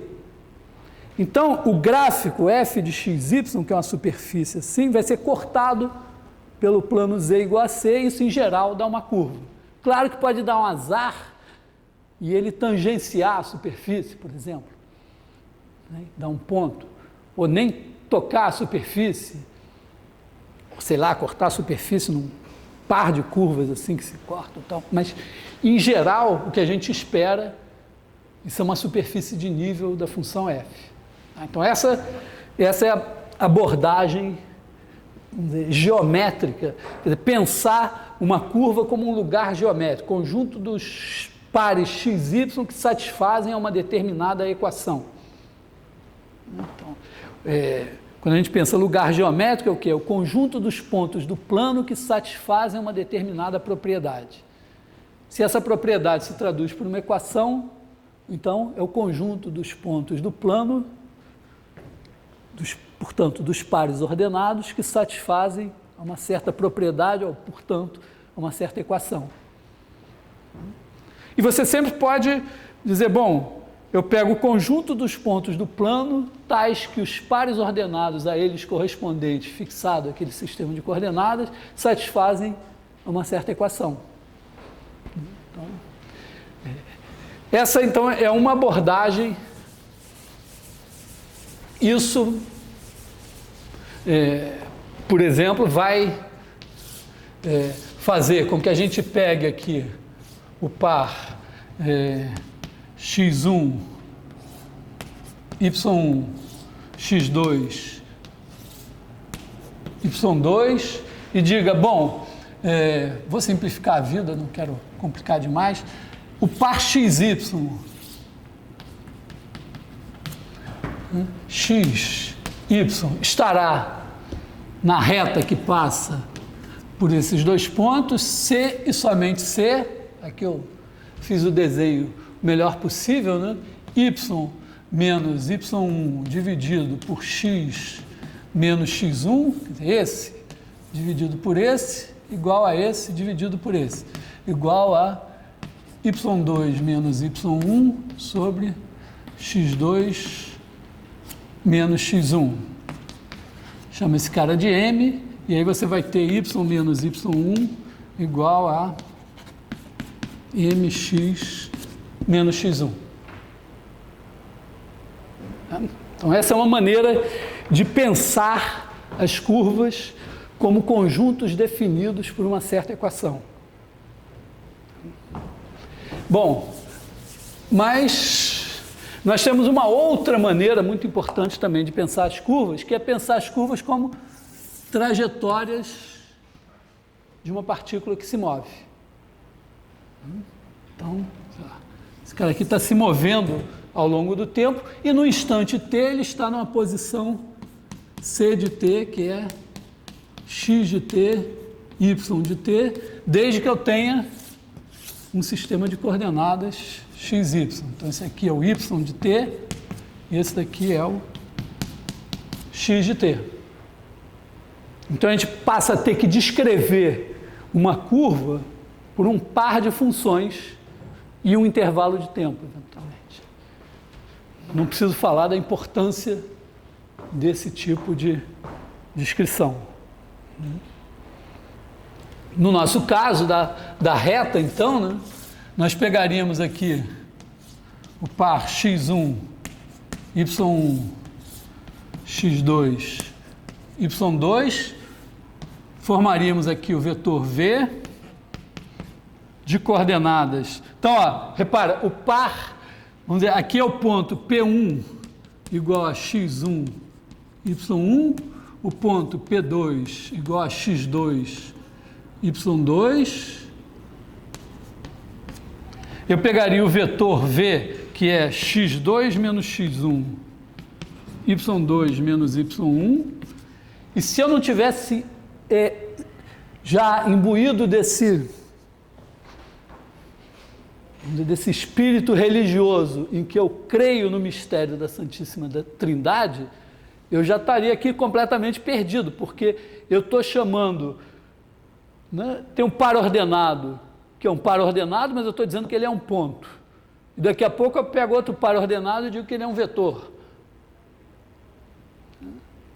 Então, o gráfico f de xy, que é uma superfície assim, vai ser cortado pelo plano Z igual a C, e isso em geral dá uma curva. Claro que pode dar um azar e ele tangenciar a superfície, por exemplo, né? Dar um ponto, ou nem tocar a superfície, sei lá, cortar a superfície num par de curvas assim que se cortam e tal, mas em geral o que a gente espera, isso é uma superfície de nível da função f. Então essa é a abordagem, vamos dizer, geométrica, quer dizer, pensar uma curva como um lugar geométrico, conjunto dos pares x, y que satisfazem a uma determinada equação. Então, quando a gente pensa lugar geométrico, é o quê? É o conjunto dos pontos do plano que satisfazem uma determinada propriedade. Se essa propriedade se traduz por uma equação, então é o conjunto dos pontos do plano, portanto, dos pares ordenados que satisfazem a uma certa propriedade, ou, portanto, a uma certa equação. E você sempre pode dizer, bom, eu pego o conjunto dos pontos do plano, tais que os pares ordenados a eles correspondentes, fixado aquele sistema de coordenadas, satisfazem uma certa equação. Então, essa, então, é uma abordagem. Isso, por exemplo, vai fazer com que a gente pegue aqui o par x1, y1, x2, y2 e diga, bom, vou simplificar a vida, não quero complicar demais, o par xy, x, y estará na reta que passa por esses dois pontos, C e somente C, aqui eu fiz o desenho melhor possível, né? Y menos y1 dividido por x menos x1, esse dividido por esse, igual a esse dividido por esse, igual a y2 menos y1 sobre x2 menos x1. Chama esse cara de M, e aí você vai ter y menos y1 igual a mx menos x1. Então essa é uma maneira de pensar as curvas como conjuntos definidos por uma certa equação. Bom, mas nós temos uma outra maneira muito importante também de pensar as curvas, que é pensar as curvas como trajetórias de uma partícula que se move. Então, esse cara aqui está se movendo ao longo do tempo e no instante t ele está numa posição c de t, que é x de t, y de t, desde que eu tenha um sistema de coordenadas x, y. Então, esse aqui é o y de t e esse daqui é o x de t. Então, a gente passa a ter que descrever uma curva por um par de funções e um intervalo de tempo, eventualmente. Não preciso falar da importância desse tipo de descrição. No nosso caso, da reta, então, né, nós pegaríamos aqui o par x1, y1, x2, y2, formaríamos aqui o vetor v de coordenadas. Então, ó, repara, o par, vamos dizer, aqui é o ponto P1 igual a x1, y1, o ponto P2 igual a x2, y2. Eu pegaria o vetor v, que é x2 menos x1, y2 menos y1, e se eu não tivesse já imbuído desse espírito religioso em que eu creio no mistério da Santíssima Trindade, eu já estaria aqui completamente perdido, porque eu estou chamando, né, tem um par ordenado, que é um par ordenado, mas eu estou dizendo que ele é um ponto. E daqui a pouco eu pego outro par ordenado e digo que ele é um vetor.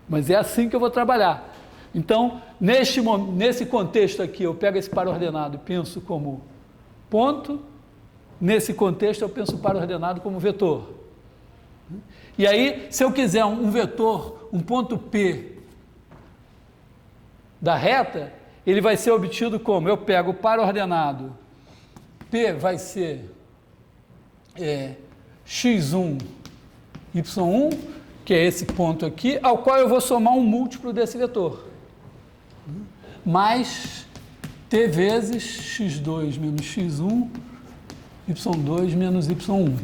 Mas é assim que eu vou trabalhar. Então, nesse contexto aqui, eu pego esse par ordenado e penso como ponto. Nesse contexto, eu penso o par ordenado como vetor. E aí, se eu quiser um vetor, um ponto P da reta, ele vai ser obtido como? Eu pego o par ordenado, P vai ser x1, y1, que é esse ponto aqui, ao qual eu vou somar um múltiplo desse vetor, mais t vezes x2 menos x1, y2 menos y1.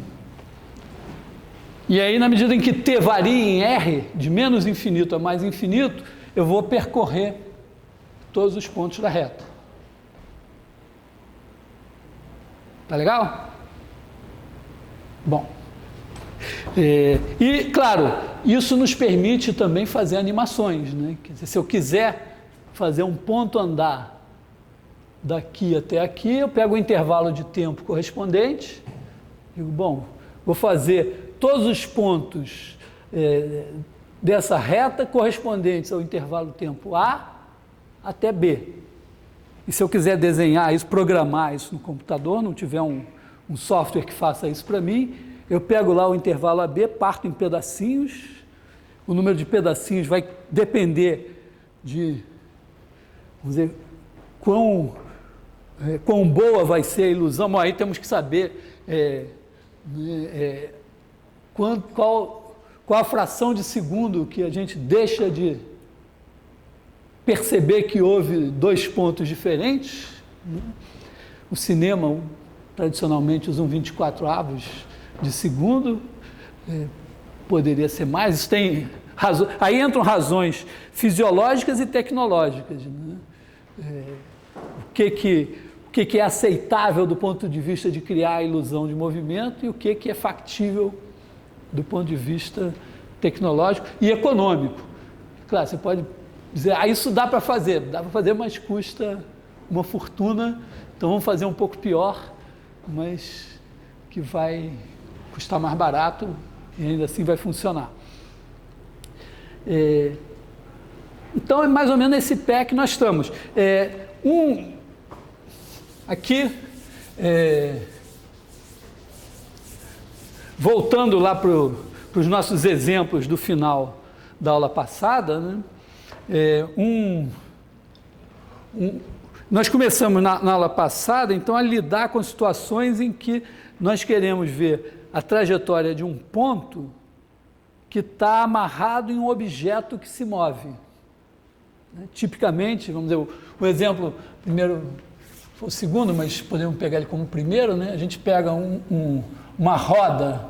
E aí, na medida em que t varia em r, de menos infinito a mais infinito, eu vou percorrer todos os pontos da reta. Tá legal? Bom. E, claro, isso nos permite também fazer animações, né? Quer dizer, se eu quiser fazer um ponto andar daqui até aqui, eu pego o intervalo de tempo correspondente, digo, bom, vou fazer todos os pontos dessa reta correspondentes ao intervalo tempo A até B. E se eu quiser desenhar isso, programar isso no computador, não tiver um software que faça isso para mim, eu pego lá o intervalo AB, parto em pedacinhos, o número de pedacinhos vai depender de, vamos dizer, quão boa vai ser a ilusão. Bom, aí temos que saber qual a fração de segundo que a gente deixa de perceber que houve dois pontos diferentes. O cinema, tradicionalmente, usa 24 avos de segundo, poderia ser mais. Isso tem razão, aí entram razões fisiológicas e tecnológicas, né? O que é aceitável do ponto de vista de criar a ilusão de movimento e o que é factível do ponto de vista tecnológico e econômico. Claro, você pode dizer, isso dá para fazer, mas custa uma fortuna, então vamos fazer um pouco pior, mas que vai custar mais barato e ainda assim vai funcionar. Então é mais ou menos esse pé que nós estamos. Aqui, voltando lá para os nossos exemplos do final da aula passada, né? Nós começamos na aula passada, então, a lidar com situações em que nós queremos ver a trajetória de um ponto que está amarrado em um objeto que se move. Tipicamente, vamos dizer, o exemplo, primeiro, foi o segundo, mas podemos pegar ele como primeiro, né? A gente pega uma roda,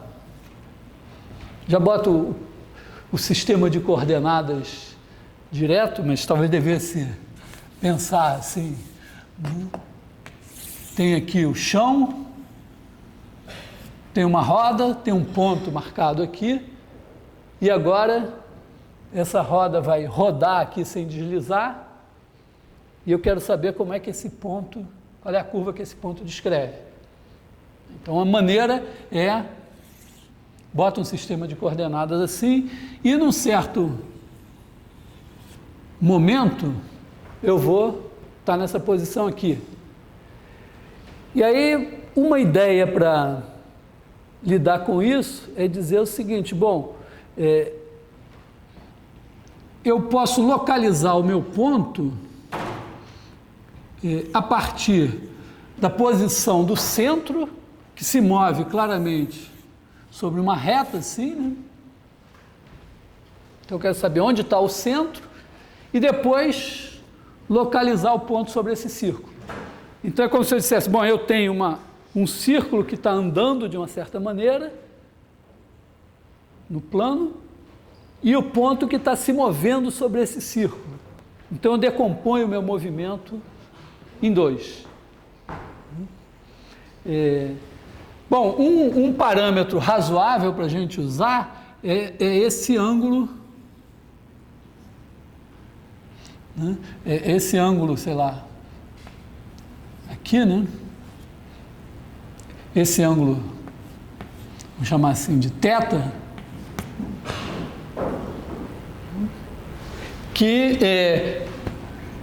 já bota o sistema de coordenadas direto, mas talvez devesse pensar assim, tem aqui o chão, tem uma roda, tem um ponto marcado aqui, e agora essa roda vai rodar aqui sem deslizar, e eu quero saber como é que esse ponto, qual é a curva que esse ponto descreve. Então a maneira é, bota um sistema de coordenadas assim, e num certo momento eu vou estar nessa posição aqui. E aí uma ideia para lidar com isso é dizer o seguinte, bom, eu posso localizar o meu ponto a partir da posição do centro, que se move claramente sobre uma reta assim, né? Então eu quero saber onde está o centro e depois localizar o ponto sobre esse círculo. Então é como se eu dissesse, bom, eu tenho um círculo que está andando de uma certa maneira no plano e o ponto que está se movendo sobre esse círculo. Então eu decomponho o meu movimento em dois. Bom, um parâmetro razoável para a gente usar é esse ângulo, né? Esse ângulo, sei lá, aqui, né? Esse ângulo, vamos chamar assim de θ, que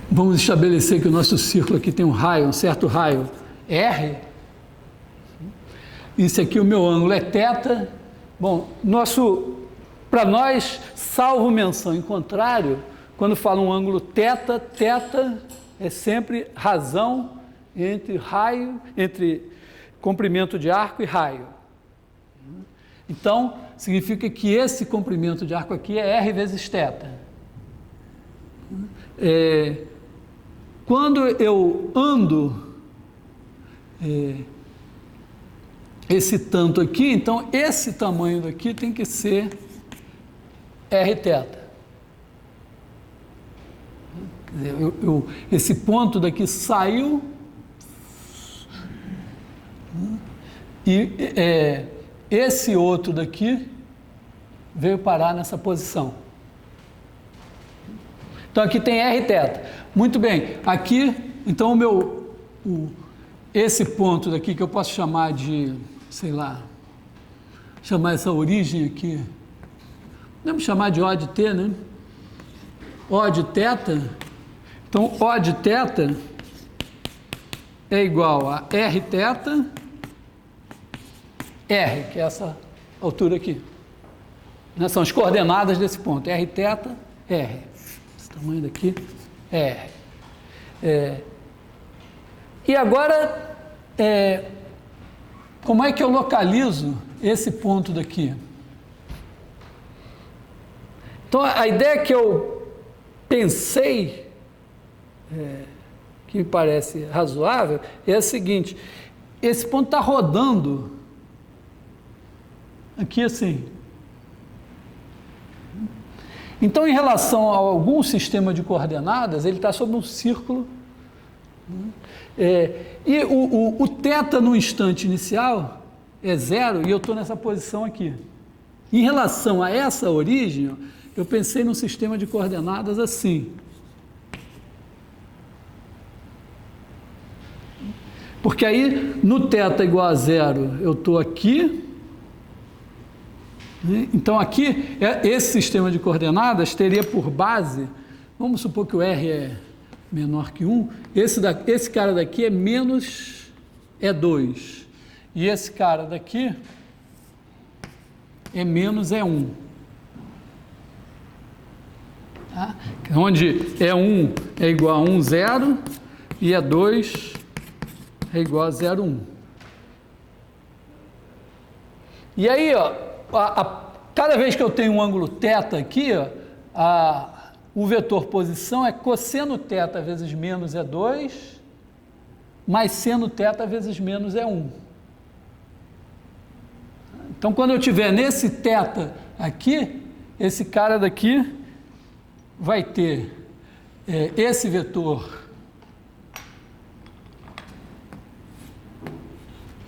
vamos estabelecer que o nosso círculo aqui tem um raio, um certo raio R. Isso aqui, o meu ângulo é θ. Bom, para nós, salvo menção em contrário, quando fala um ângulo θ, θ é sempre razão entre comprimento de arco e raio. Então, significa que esse comprimento de arco aqui é R vezes θ. Quando eu ando esse tanto aqui, então esse tamanho daqui tem que ser Rθ. Quer dizer, esse ponto daqui saiu e esse outro daqui veio parar nessa posição. Então aqui tem Rθ. Muito bem, aqui, então esse ponto daqui que eu posso chamar de, sei lá, chamar essa origem aqui, vamos chamar de O de T, né? O de θ, então O de θ é igual a Rθ, R, que é essa altura aqui. Né? São as coordenadas desse ponto, Rθ, R. Esse tamanho daqui, R. E agora, como é que eu localizo esse ponto daqui? Então, a ideia que eu pensei, que me parece razoável, é a seguinte: esse ponto está rodando aqui assim. Então, em relação a algum sistema de coordenadas, ele está sobre um círculo. E o θ no instante inicial é 0 e eu estou nessa posição aqui. Em relação a essa origem, eu pensei num sistema de coordenadas assim. Porque aí, no θ igual a 0, eu estou aqui. Então aqui, esse sistema de coordenadas teria por base, vamos supor que o R é menor que 1, esse cara daqui é menos E2, e esse cara daqui é menos E1. Tá? Onde E1 é igual a 1, 0, e E2 é igual a 0, 1. E aí, cada vez que eu tenho um ângulo θ aqui, o vetor posição é cosseno θ vezes menos E2, mais seno θ vezes menos E1. Então, quando eu tiver nesse θ aqui, esse cara daqui vai ter esse vetor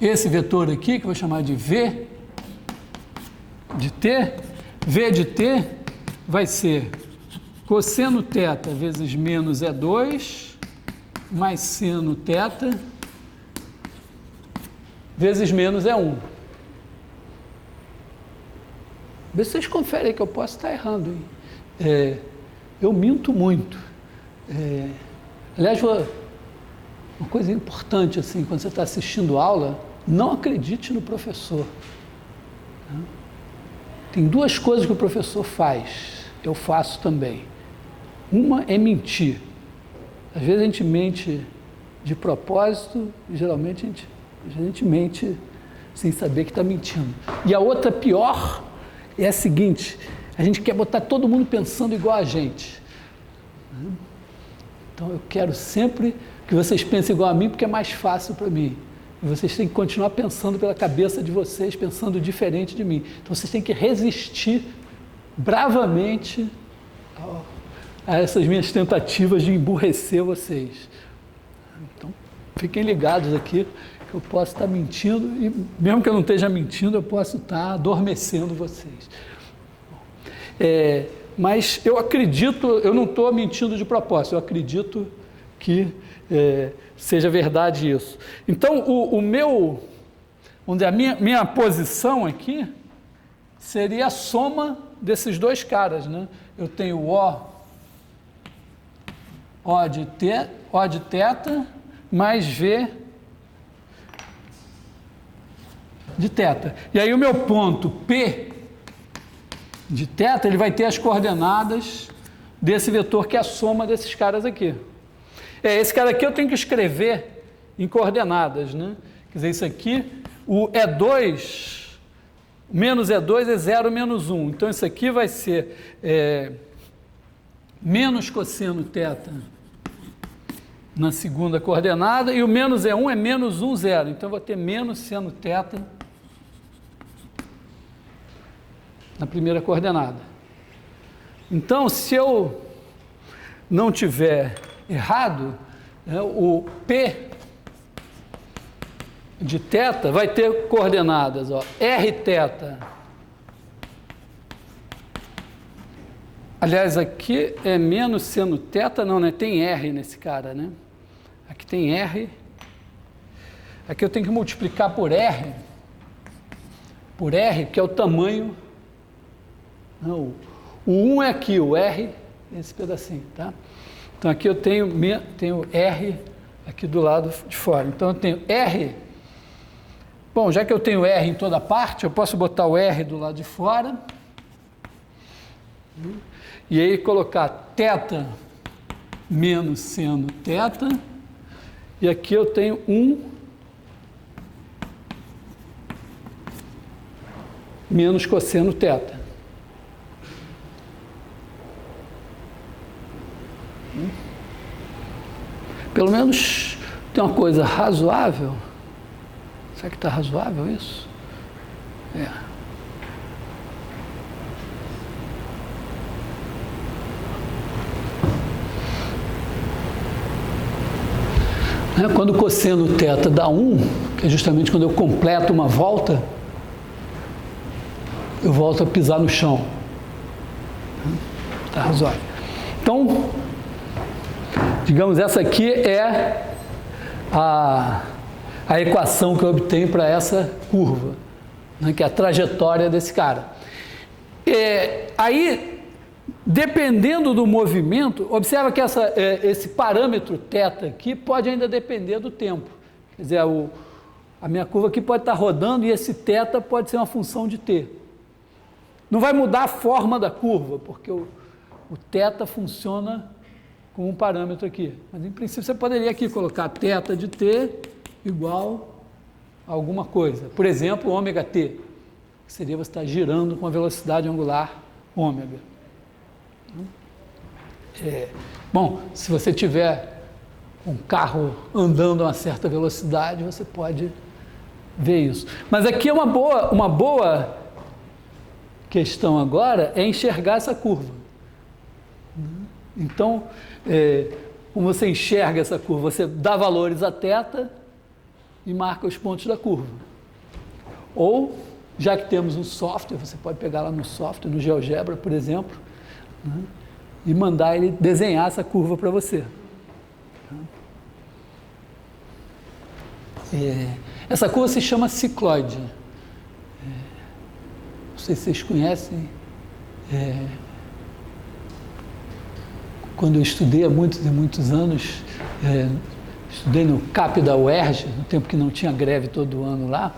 esse vetor aqui, que eu vou chamar de V de t, V de t vai ser cosseno θ vezes menos E2 mais seno θ vezes menos E1. Vê se vocês conferem aí que eu posso estar errando, hein? Eu minto muito. Aliás, uma coisa importante, assim, quando você está assistindo aula, não acredite no professor. Tem duas coisas que o professor faz, eu faço também. Uma é mentir. Às vezes a gente mente de propósito, e geralmente a gente mente sem saber que está mentindo. E a outra pior é a seguinte: a gente quer botar todo mundo pensando igual a gente. Então eu quero sempre que vocês pensem igual a mim, porque é mais fácil para mim. E vocês têm que continuar pensando pela cabeça de vocês, pensando diferente de mim. Então vocês têm que resistir bravamente a essas minhas tentativas de emburrecer vocês. Então fiquem ligados aqui, que eu posso estar mentindo, e mesmo que eu não esteja mentindo, eu posso estar adormecendo vocês. Mas eu acredito, eu não estou mentindo de propósito, eu acredito que seja verdade isso. Então, vamos dizer, a minha posição aqui seria a soma desses dois caras, né? Eu tenho O de θ mais V de θ. E aí o meu ponto P de θ, ele vai ter as coordenadas desse vetor que é a soma desses caras aqui. Esse cara aqui eu tenho que escrever em coordenadas, né? Quer dizer, isso aqui, o E2, menos E2 é 0 menos 1. Então isso aqui vai ser menos cosseno θ na segunda coordenada, e o menos E1 é menos 1, 0. Então eu vou ter menos seno θ na primeira coordenada. Então, se eu não tiver errado, o P de θ vai ter coordenadas, Rθ. Aliás, aqui é menos seno θ, não, né? Tem R nesse cara, né? Aqui tem R. Aqui eu tenho que multiplicar por R, que é o tamanho. Não, o 1 é aqui, o R, esse pedacinho, tá? Então aqui eu tenho R aqui do lado de fora. Então eu tenho R. Bom, já que eu tenho R em toda parte, eu posso botar o R do lado de fora. E aí colocar θ menos seno θ. E aqui eu tenho 1 menos cosseno θ. Pelo menos tem uma coisa razoável. Será que está razoável isso? Quando o cosseno θ dá 1, que é justamente quando eu completo uma volta, eu volto a pisar no chão. Está razoável. Então, digamos, essa aqui é a equação que eu obtenho para essa curva, né, que é a trajetória desse cara. Aí, dependendo do movimento, observa que esse parâmetro θ aqui pode ainda depender do tempo. Quer dizer, a minha curva aqui pode estar rodando e esse θ pode ser uma função de t. Não vai mudar a forma da curva, porque o θ funciona como um parâmetro aqui. Mas, em princípio, você poderia aqui colocar θ de t igual a alguma coisa. Por exemplo, ômega t, que seria você estar girando com a velocidade angular ômega. Bom, se você tiver um carro andando a uma certa velocidade, você pode ver isso. Mas aqui é uma boa questão agora é enxergar essa curva. Então, como você enxerga essa curva? Você dá valores a θ e marca os pontos da curva. Ou, já que temos um software, você pode pegar lá no software, no GeoGebra, por exemplo, né, e mandar ele desenhar essa curva para você. Essa curva se chama cicloide. Não sei se vocês conhecem. Quando eu estudei há muitos e muitos anos, estudei no CAP da UERJ, no tempo que não tinha greve todo ano lá.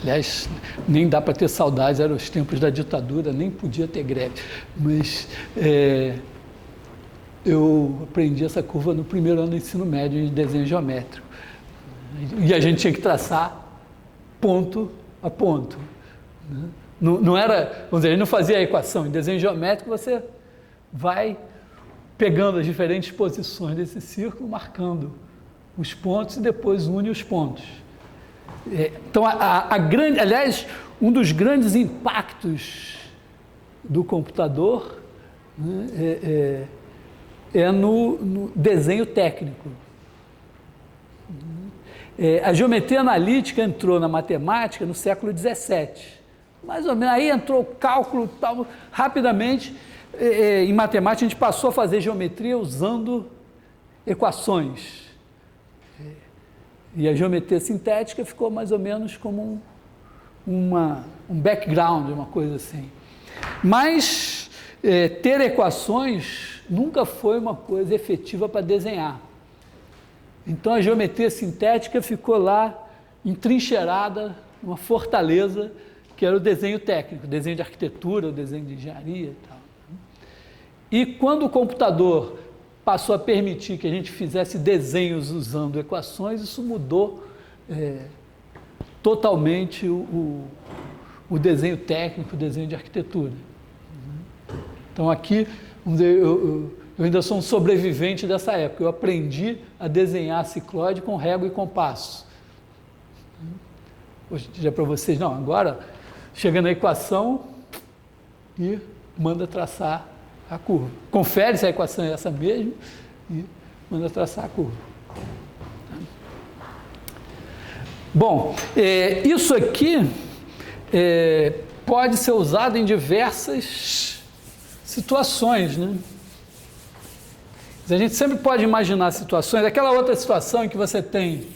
Aliás, nem dá para ter saudades, eram os tempos da ditadura, nem podia ter greve. Mas eu aprendi essa curva no primeiro ano do ensino médio de desenho geométrico. E a gente tinha que traçar ponto a ponto. Não era, vamos dizer, a gente não fazia a equação. Em desenho geométrico você vai pegando as diferentes posições desse círculo, marcando os pontos e depois une os pontos. Então, aliás, um dos grandes impactos do computador, né, é no desenho técnico. A geometria analítica entrou na matemática no século XVII. Mais ou menos, aí entrou o cálculo tal, rapidamente, em matemática a gente passou a fazer geometria usando equações. E a geometria sintética ficou mais ou menos como um background, uma coisa assim. Mas ter equações nunca foi uma coisa efetiva para desenhar. Então a geometria sintética ficou lá entrincheirada, uma fortaleza, que era o desenho técnico, o desenho de arquitetura, o desenho de engenharia e tal. E quando o computador passou a permitir que a gente fizesse desenhos usando equações, isso mudou totalmente o desenho técnico, o desenho de arquitetura. Então aqui, vamos dizer, eu ainda sou um sobrevivente dessa época, eu aprendi a desenhar cicloide com régua e compasso. Hoje em dia para vocês, não, agora chega na equação e manda traçar a curva. Confere se a equação é essa mesmo e manda traçar a curva. Bom, isso aqui pode ser usado em diversas situações, né? A gente sempre pode imaginar situações, aquela outra situação em que você tem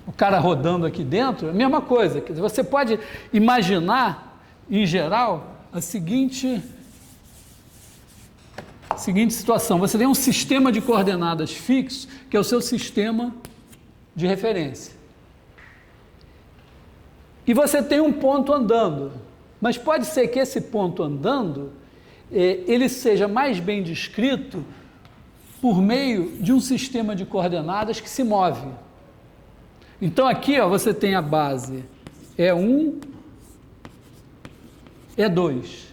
o cara rodando aqui dentro, é a mesma coisa. Quer dizer, você pode imaginar, em geral, a seguinte situação. Você tem um sistema de coordenadas fixo, que é o seu sistema de referência. E você tem um ponto andando, mas pode ser que esse ponto andando, ele seja mais bem descrito por meio de um sistema de coordenadas que se move. Então aqui, ó, você tem a base E1, E2.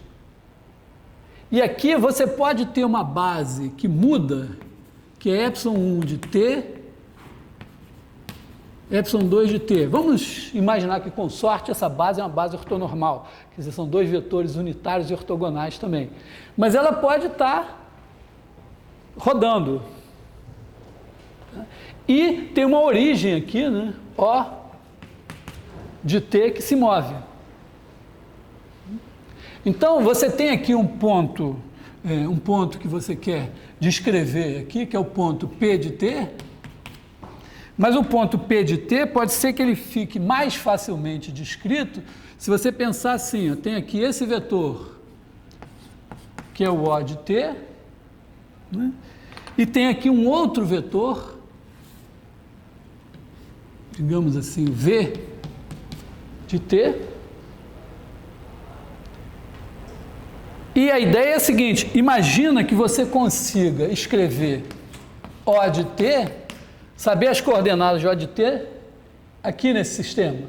E aqui você pode ter uma base que muda, que é ε1 de t, ε2 de t. Vamos imaginar que, com sorte, essa base é uma base ortonormal, quer dizer, são dois vetores unitários e ortogonais também. Mas ela pode estar rodando. E tem uma origem aqui, né? O de t que se move. Então, você tem aqui um ponto que você quer descrever aqui, que é o ponto P de t, mas o ponto P de t pode ser que ele fique mais facilmente descrito se você pensar assim, ó, tem aqui esse vetor, que é o O de t, né? E tem aqui um outro vetor, digamos assim, V de t. E a ideia é a seguinte, imagina que você consiga escrever O de t, saber as coordenadas de O de t aqui nesse sistema.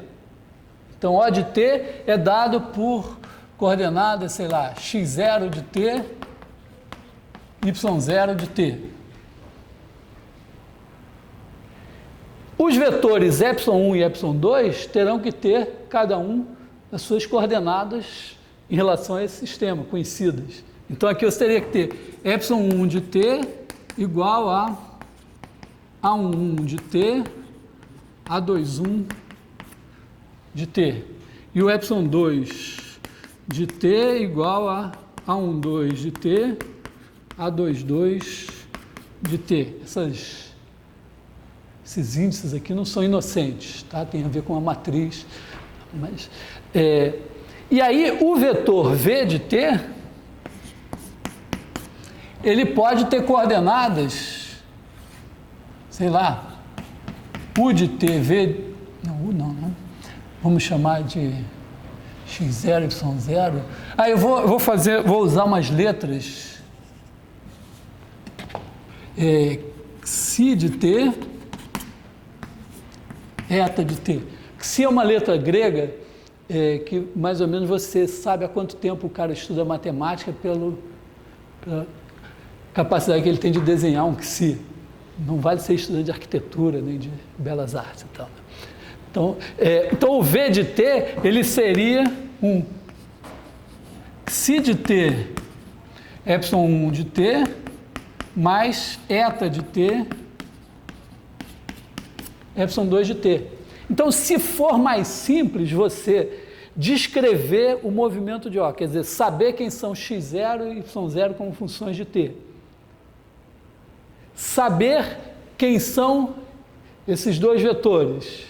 Então, O de t é dado por coordenadas, sei lá, x0 de t, y0 de t. Os vetores ε1 e ε2 terão que ter cada um as suas coordenadas em relação a esse sistema, conhecidas. Então, aqui você teria que ter ε1 de t igual a A11 de T, A21 de T. E o ε2 de T igual a A12 de T, A22 de T. Esses índices aqui não são inocentes, tá? Tem a ver com a matriz. Mas, e aí o vetor V de T, ele pode ter coordenadas, sei lá, U de T, V, não, U não, né? Vamos chamar de x0, y0. Aí eu vou usar umas letras, Xi de T, eta de T. Xi é uma letra grega que mais ou menos você sabe há quanto tempo o cara estuda matemática pela capacidade que ele tem de desenhar um Xi. Não vale ser estudante de arquitetura nem de belas artes e tal. Então o V de T, ele seria um Xi de T, ε1 de T, mais eta de T, ε2 de T. Então, se for mais simples você descrever o movimento de O, quer dizer, saber quem são x0 e y0 como funções de T, saber quem são esses dois vetores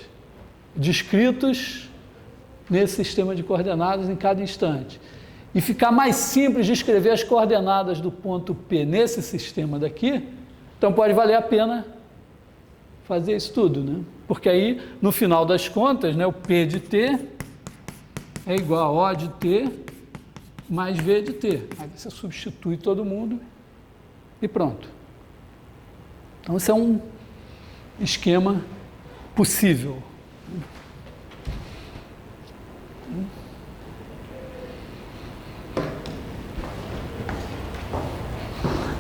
descritos nesse sistema de coordenadas em cada instante, e ficar mais simples de escrever as coordenadas do ponto P nesse sistema daqui, então pode valer a pena fazer isso tudo, né? Porque aí, no final das contas, né, o P de T é igual a O de T mais V de T. Aí você substitui todo mundo e pronto. Então, esse é um esquema possível.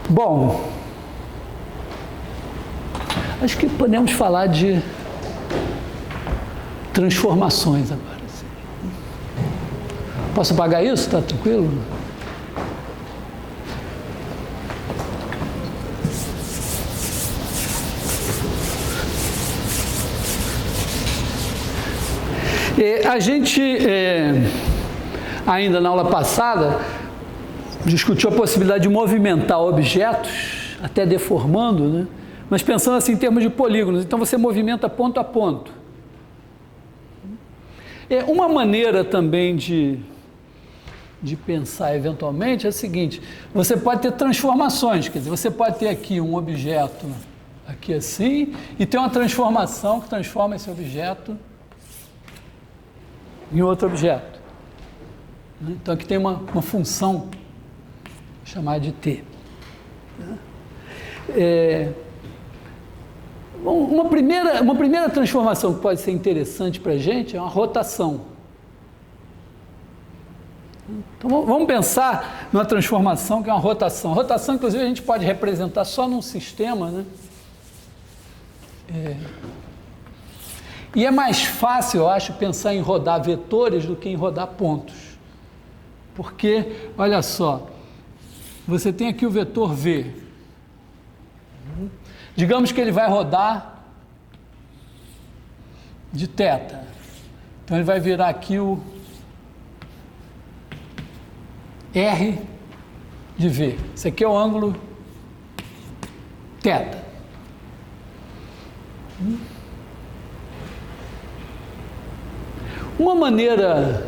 Bom, acho que podemos falar de transformações agora. Posso apagar isso? Está tranquilo? A gente, ainda na aula passada, discutiu a possibilidade de movimentar objetos, até deformando, né? Mas pensando assim em termos de polígonos. Então você movimenta ponto a ponto. Uma maneira também de pensar eventualmente é a seguinte: você pode ter transformações, quer dizer, você pode ter aqui um objeto aqui assim, e ter uma transformação que transforma esse objeto em outro objeto. Então aqui tem uma função chamada de T. Uma primeira transformação que pode ser interessante para a gente é uma rotação. Então vamos pensar numa transformação que é uma rotação. Rotação, inclusive, a gente pode representar só num sistema, né? E é mais fácil, eu acho, pensar em rodar vetores do que em rodar pontos. Porque, olha só, você tem aqui o vetor V. Digamos que ele vai rodar de θ. Então ele vai virar aqui o R de V. Esse aqui é o ângulo θ. Uma maneira,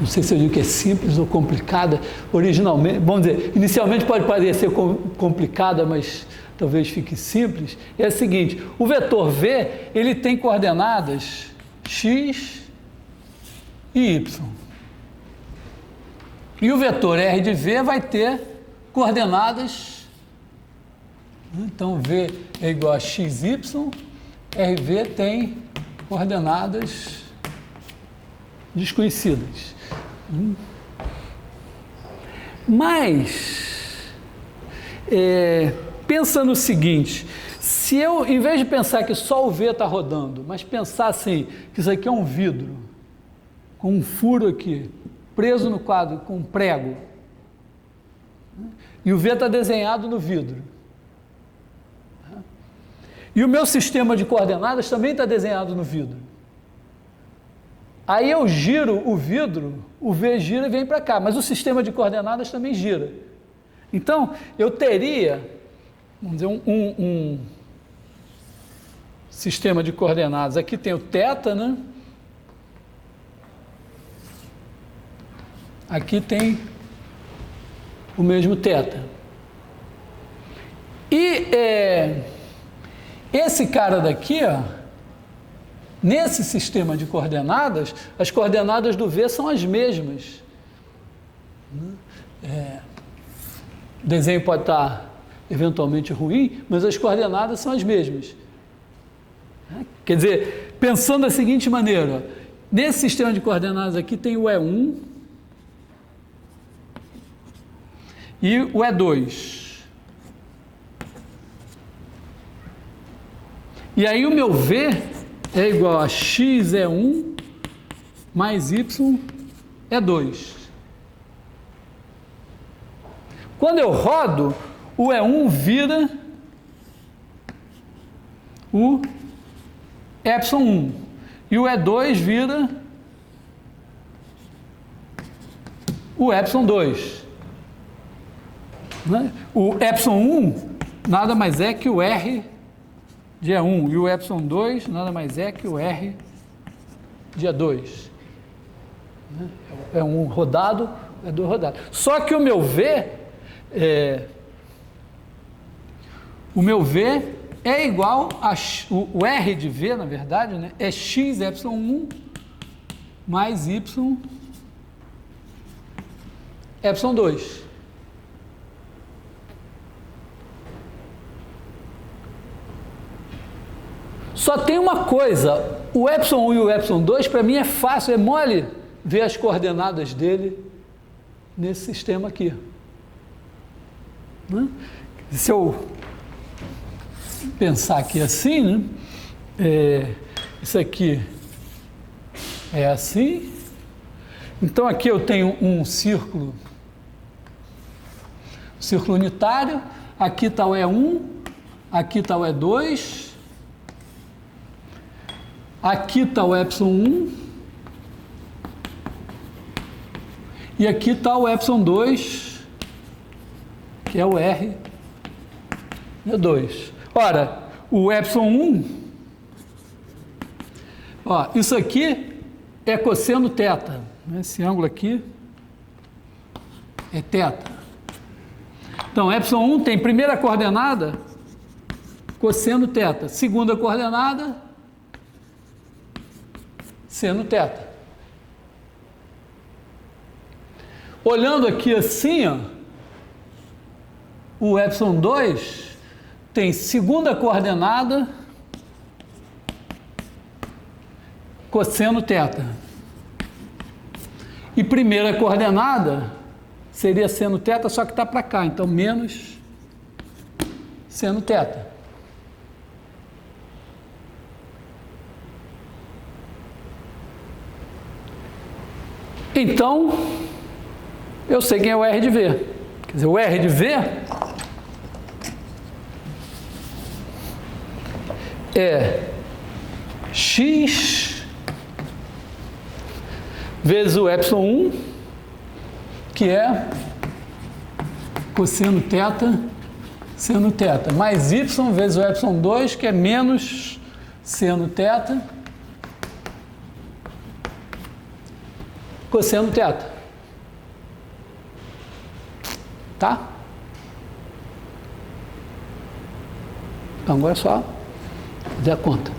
não sei se eu digo que é simples ou complicada, originalmente, vamos dizer, inicialmente pode parecer complicada, mas talvez fique simples, é a seguinte: o vetor V, ele tem coordenadas x e y. E o vetor R de V vai ter coordenadas, então V é igual a xy, RV tem coordenadas desconhecidas. Mas, pensa no seguinte: se eu, em vez de pensar que só o V está rodando, mas pensar assim, que isso aqui é um vidro, com um furo aqui, preso no quadro com um prego, E o V está desenhado no vidro. E o meu sistema de coordenadas também está desenhado no vidro. Aí eu giro o vidro, o V gira e vem para cá, mas o sistema de coordenadas também gira. Então, eu teria, vamos dizer, um sistema de coordenadas. Aqui tem o θ, né? Aqui tem o mesmo θ. E esse cara daqui, ó, nesse sistema de coordenadas, as coordenadas do V são as mesmas. O desenho pode estar eventualmente ruim, mas as coordenadas são as mesmas. Quer dizer, pensando da seguinte maneira, nesse sistema de coordenadas aqui tem o E1 e o E2. E aí o meu V é igual a x é 1 mais y é 2. Quando eu rodo, o E1 vira o ε1 e o E2 vira o ε2. Né? O ε1 nada mais é que o R de E1 e o ε2 nada mais é que o R de E2. É um rodado, é dois rodados. Só que o meu V é igual a o R de V, na verdade, né, é x ε1 mais y ε2. Só tem uma coisa, o ε1 e o ε2 para mim é fácil, é mole ver as coordenadas dele nesse sistema aqui. Né? Se eu pensar aqui assim, né? Isso aqui é assim. Então aqui eu tenho um círculo unitário, aqui está o E1, aqui está o E2, aqui está o ε1 e aqui está o ε2, que é o R de 2. Ora, o ε1, ó, isso aqui é cosseno θ. Esse ângulo aqui é θ. Então, ε1 tem primeira coordenada, cosseno θ. Segunda coordenada, seno θ. Olhando aqui assim, ó, o ε2 tem segunda coordenada, cosseno θ. E primeira coordenada seria seno θ, só que está para cá, então menos seno θ. Então, eu sei quem é o R de V. Quer dizer, o R de V é x vezes o ε1, que é cosseno θ, seno θ, mais y vezes o ε2, que é menos seno θ, cosseno θ. Tá? Então agora é só fazer a conta.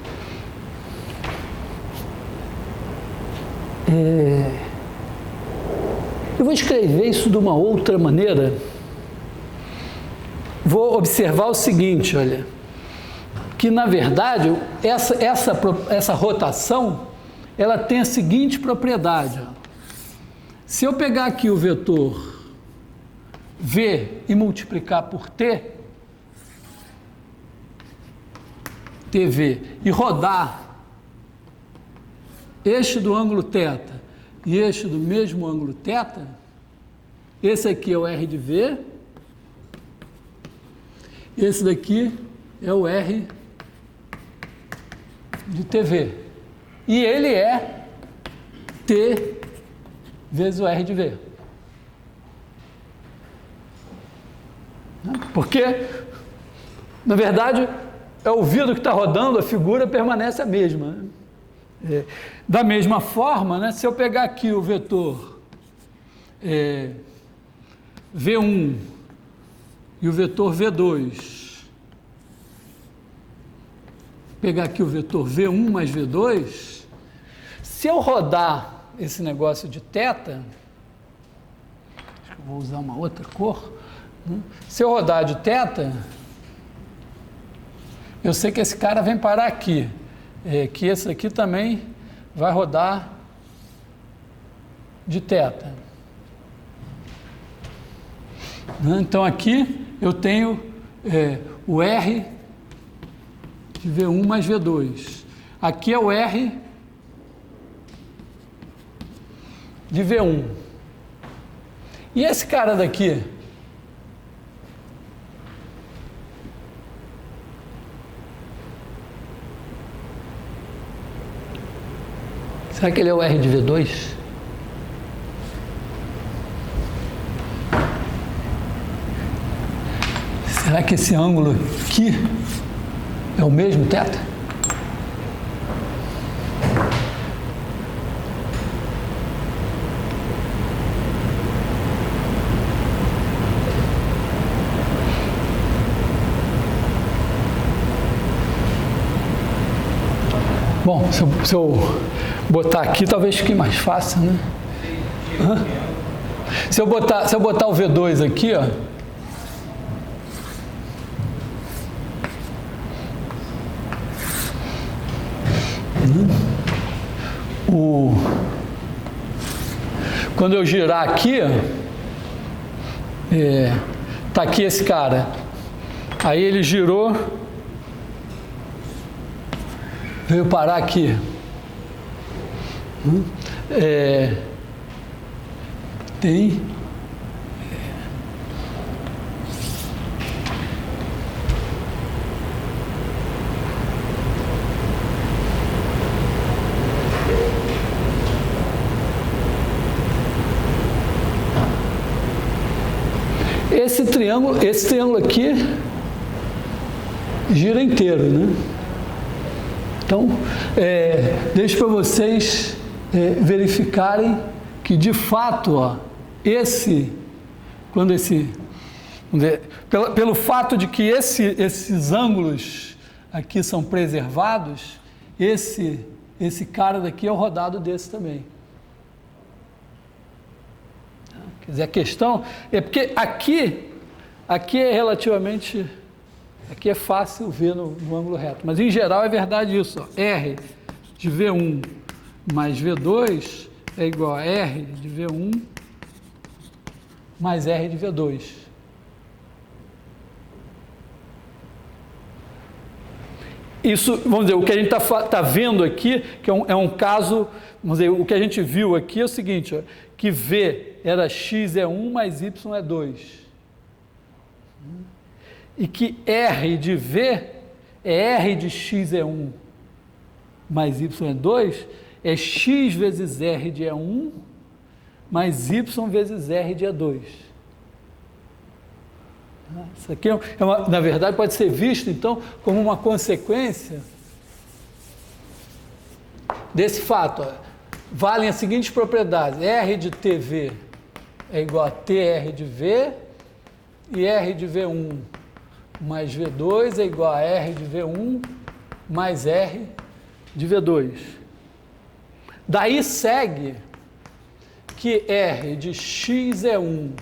Eu vou escrever isso de uma outra maneira. Vou observar o seguinte, olha, que na verdade essa rotação ela tem a seguinte propriedade. Ó. Se eu pegar aqui o vetor V e multiplicar por T, TV, e rodar este do ângulo θ e este do mesmo ângulo θ, esse aqui é o R de V, esse daqui é o R de TV. E ele é T vezes o R de V. Porque, na verdade, é o vidro que está rodando, a figura permanece a mesma. Da mesma forma, né, se eu pegar aqui o vetor V1 e o vetor V2, pegar aqui o vetor V1 mais V2, se eu rodar esse negócio de θ, acho que eu vou usar uma outra cor, né? Se eu rodar de θ, eu sei que esse cara vem parar aqui, que esse aqui também vai rodar de θ. Então aqui eu tenho o R de V1 mais V2. Aqui é o R de V1. E esse cara daqui? Será que ele é o R de V2? Será que esse ângulo aqui é o mesmo θ? Bom, se eu botar aqui, talvez fique mais fácil, né? Se eu botar o V2 aqui, ó, quando eu girar aqui, tá aqui esse cara, aí ele girou, veio parar aqui. Tem esse triângulo aqui gira inteiro, né? Então, deixo para vocês verificarem que, de fato, ó, pelo fato de que esses ângulos aqui são preservados, esse cara daqui é o rodado desse também. Quer dizer, a questão é porque aqui é relativamente... Aqui é fácil ver no ângulo reto, mas em geral é verdade isso. Ó. R de V1 mais V2 é igual a R de V1 mais R de V2. Isso, vamos dizer, o que a gente está vendo aqui, que é um caso, vamos dizer, o que a gente viu aqui é o seguinte, ó, que V era X é 1 mais Y é 2. E que R de V é R de X é 1 mais Y é 2, é X vezes R de E1 mais Y vezes R de E2. Isso aqui na verdade, pode ser visto, então, como uma consequência desse fato. Ó. Valem as seguintes propriedades. R de TV é igual a TR de V e R de V1 mais V2 é igual a R de V1 mais R de V2. Daí segue que R de X é 1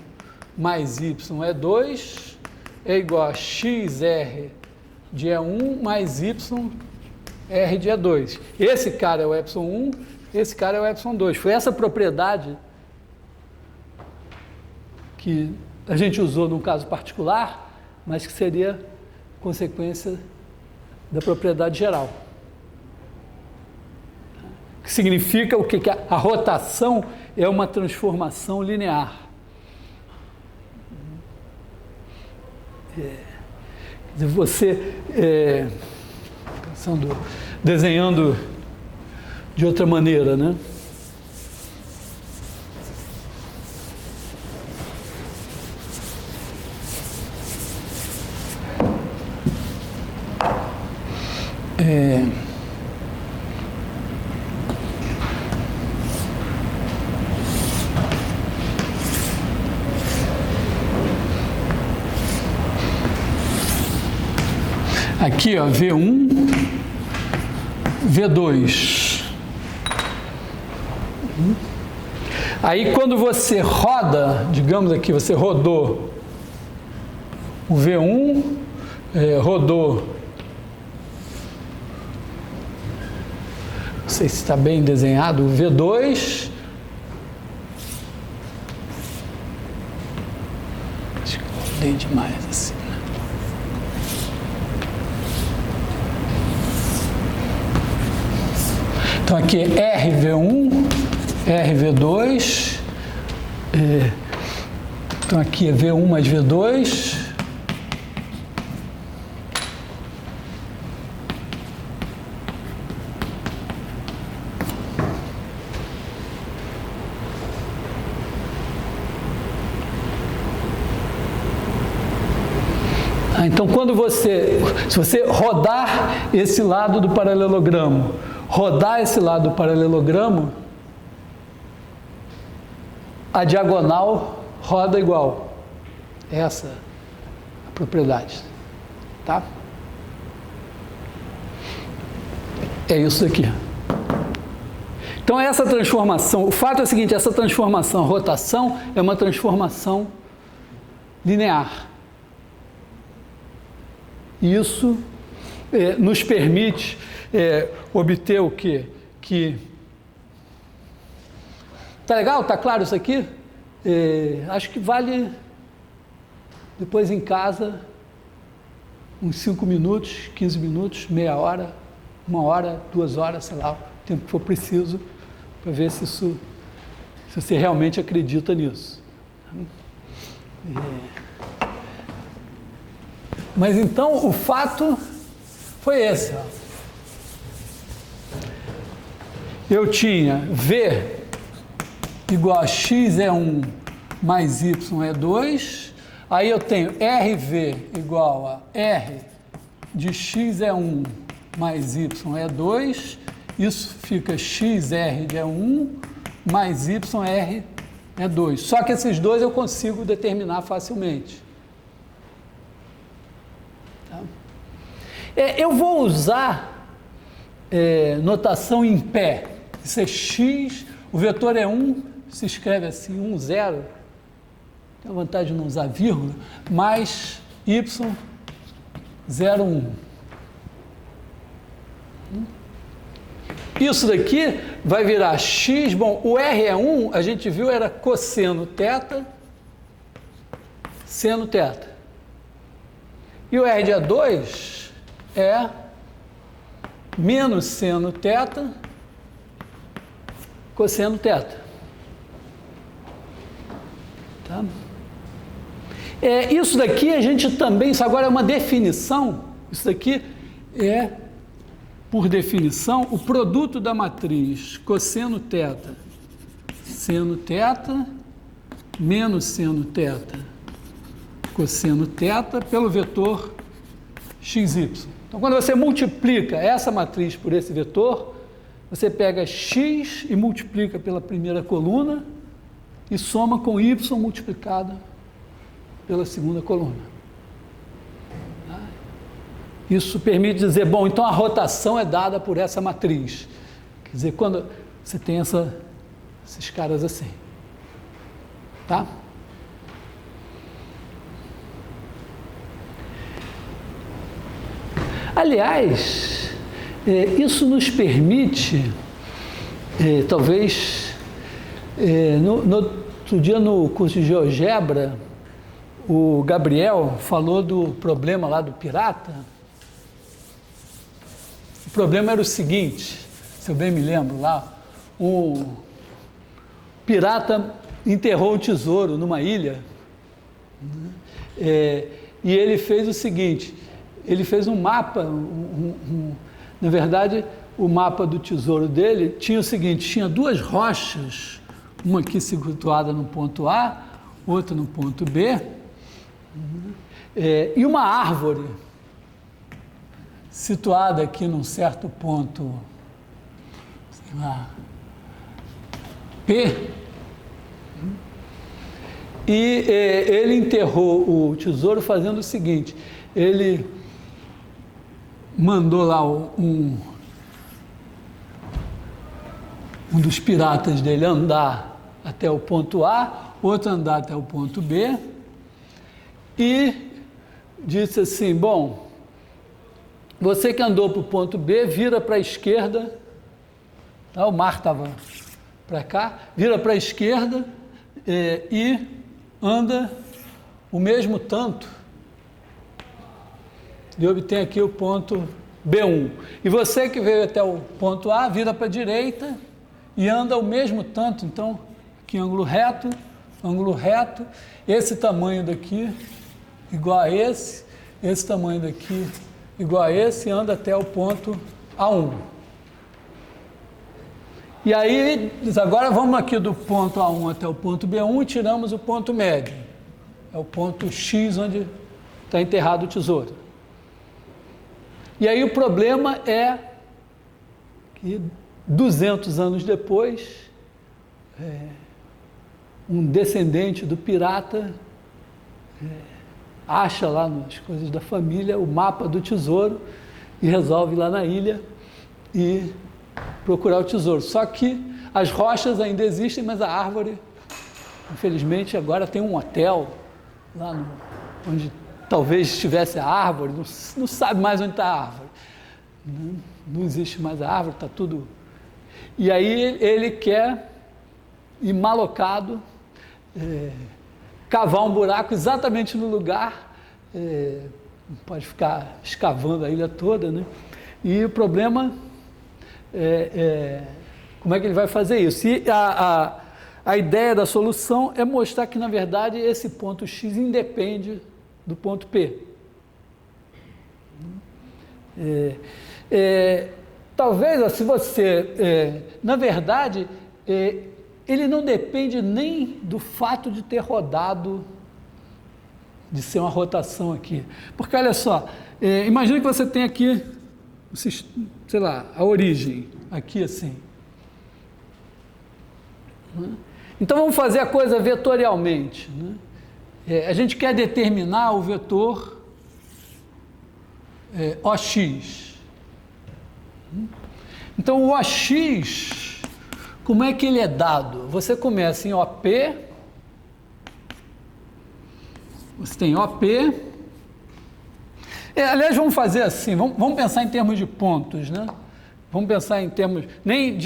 mais Y é 2 é igual a XR de E1 mais YR de E2. Esse cara é o E1, esse cara é o E2. Foi essa propriedade que a gente usou num caso particular, mas que seria consequência da propriedade geral. Que significa o quê? Que a rotação é uma transformação linear. Você, desenhando de outra maneira, né? Aqui, ó, V1, V2. Aí, quando você roda, digamos aqui, você rodou o V1, rodou, não sei se está bem desenhado, o V2, acho que eu rodei demais assim. Então aqui é RV1, RV2, então aqui é V1 mais V2, então se você rodar esse lado do paralelogramo, rodar esse lado do paralelogramo, a diagonal roda igual. Essa é a propriedade, tá? É isso daqui. Então essa transformação, o fato é o seguinte, essa transformação, rotação, é uma transformação linear. Isso nos permite obter o quê? Tá legal? Tá claro isso aqui? Acho que vale, depois em casa, uns 5 minutos, 15 minutos, meia hora, 1 hora, 2 horas, sei lá, o tempo que for preciso, para ver se você realmente acredita nisso. Mas então o fato foi esse, ó. Eu tinha V igual a X é 1 mais Y é 2, aí eu tenho RV igual a R de X é 1 mais Y é 2, isso fica XR de 1 mais YR é 2. Só que esses dois eu consigo determinar facilmente. Tá? Eu vou usar notação em pé. Isso é X, o vetor é 1, se escreve assim, 1, 0. Tem a vantagem de não usar vírgula, mais Y, 0, 1. Isso daqui vai virar X, bom, o R é 1, a gente viu, era cosseno θ, seno θ. E o R de 2 é menos seno θ, cosseno θ. Tá? Isso daqui a gente também, isso agora é uma definição, isso daqui é, por definição, o produto da matriz cosseno θ, seno θ, menos seno θ, cosseno θ, pelo vetor xy. Então, quando você multiplica essa matriz por esse vetor, você pega x e multiplica pela primeira coluna e soma com y multiplicado pela segunda coluna. Isso permite dizer, bom, então a rotação é dada por essa matriz. Quer dizer, quando você tem esses caras assim. Tá? Aliás, isso nos permite, talvez, no outro dia no curso de GeoGebra, o Gabriel falou do problema lá do pirata. O problema era o seguinte, se eu bem me lembro lá, o pirata enterrou um tesouro numa ilha, e ele fez o seguinte, ele fez um mapa, na verdade, o mapa do tesouro dele tinha o seguinte, tinha duas rochas, uma aqui situada no ponto A, outra no ponto B, e uma árvore situada aqui num certo ponto, sei lá, P, e ele enterrou o tesouro fazendo o seguinte, ele mandou lá um dos piratas dele andar até o ponto A, outro andar até o ponto B, e disse assim, bom, você que andou para o ponto B, vira para a esquerda, tá? O mar estava para cá, vira para a esquerda e anda o mesmo tanto e obtém aqui o ponto B1. E você que veio até o ponto A, vira para a direita e anda o mesmo tanto, então, aqui ângulo reto, esse tamanho daqui igual a esse tamanho daqui igual a esse, e anda até o ponto A1. E aí, agora vamos aqui do ponto A1 até o ponto B1 e tiramos o ponto médio. É o ponto X onde está enterrado o tesouro. E aí o problema é que 200 anos depois, um descendente do pirata acha lá nas coisas da família o mapa do tesouro e resolve ir lá na ilha e procurar o tesouro. Só que as rochas ainda existem, mas a árvore, infelizmente, agora tem um hotel lá onde talvez estivesse a árvore, não sabe mais onde está a árvore. Não existe mais a árvore, está tudo... E aí ele quer ir malocado, cavar um buraco exatamente no lugar, não pode ficar escavando a ilha toda, né? E o problema como é que ele vai fazer isso? E a ideia da solução é mostrar que, na verdade, esse ponto X independe do ponto P. Talvez, se você... na verdade, ele não depende nem do fato de ter rodado, de ser uma rotação aqui. Porque, olha só, imagina que você tem aqui, sei lá, a origem, aqui assim. Então, vamos fazer a coisa vetorialmente, né? A gente quer determinar o vetor OX. Então, o OX, como é que ele é dado? Você começa em OP, você tem OP, aliás, vamos fazer assim, vamos pensar em termos de pontos, né? Vamos pensar em termos, nem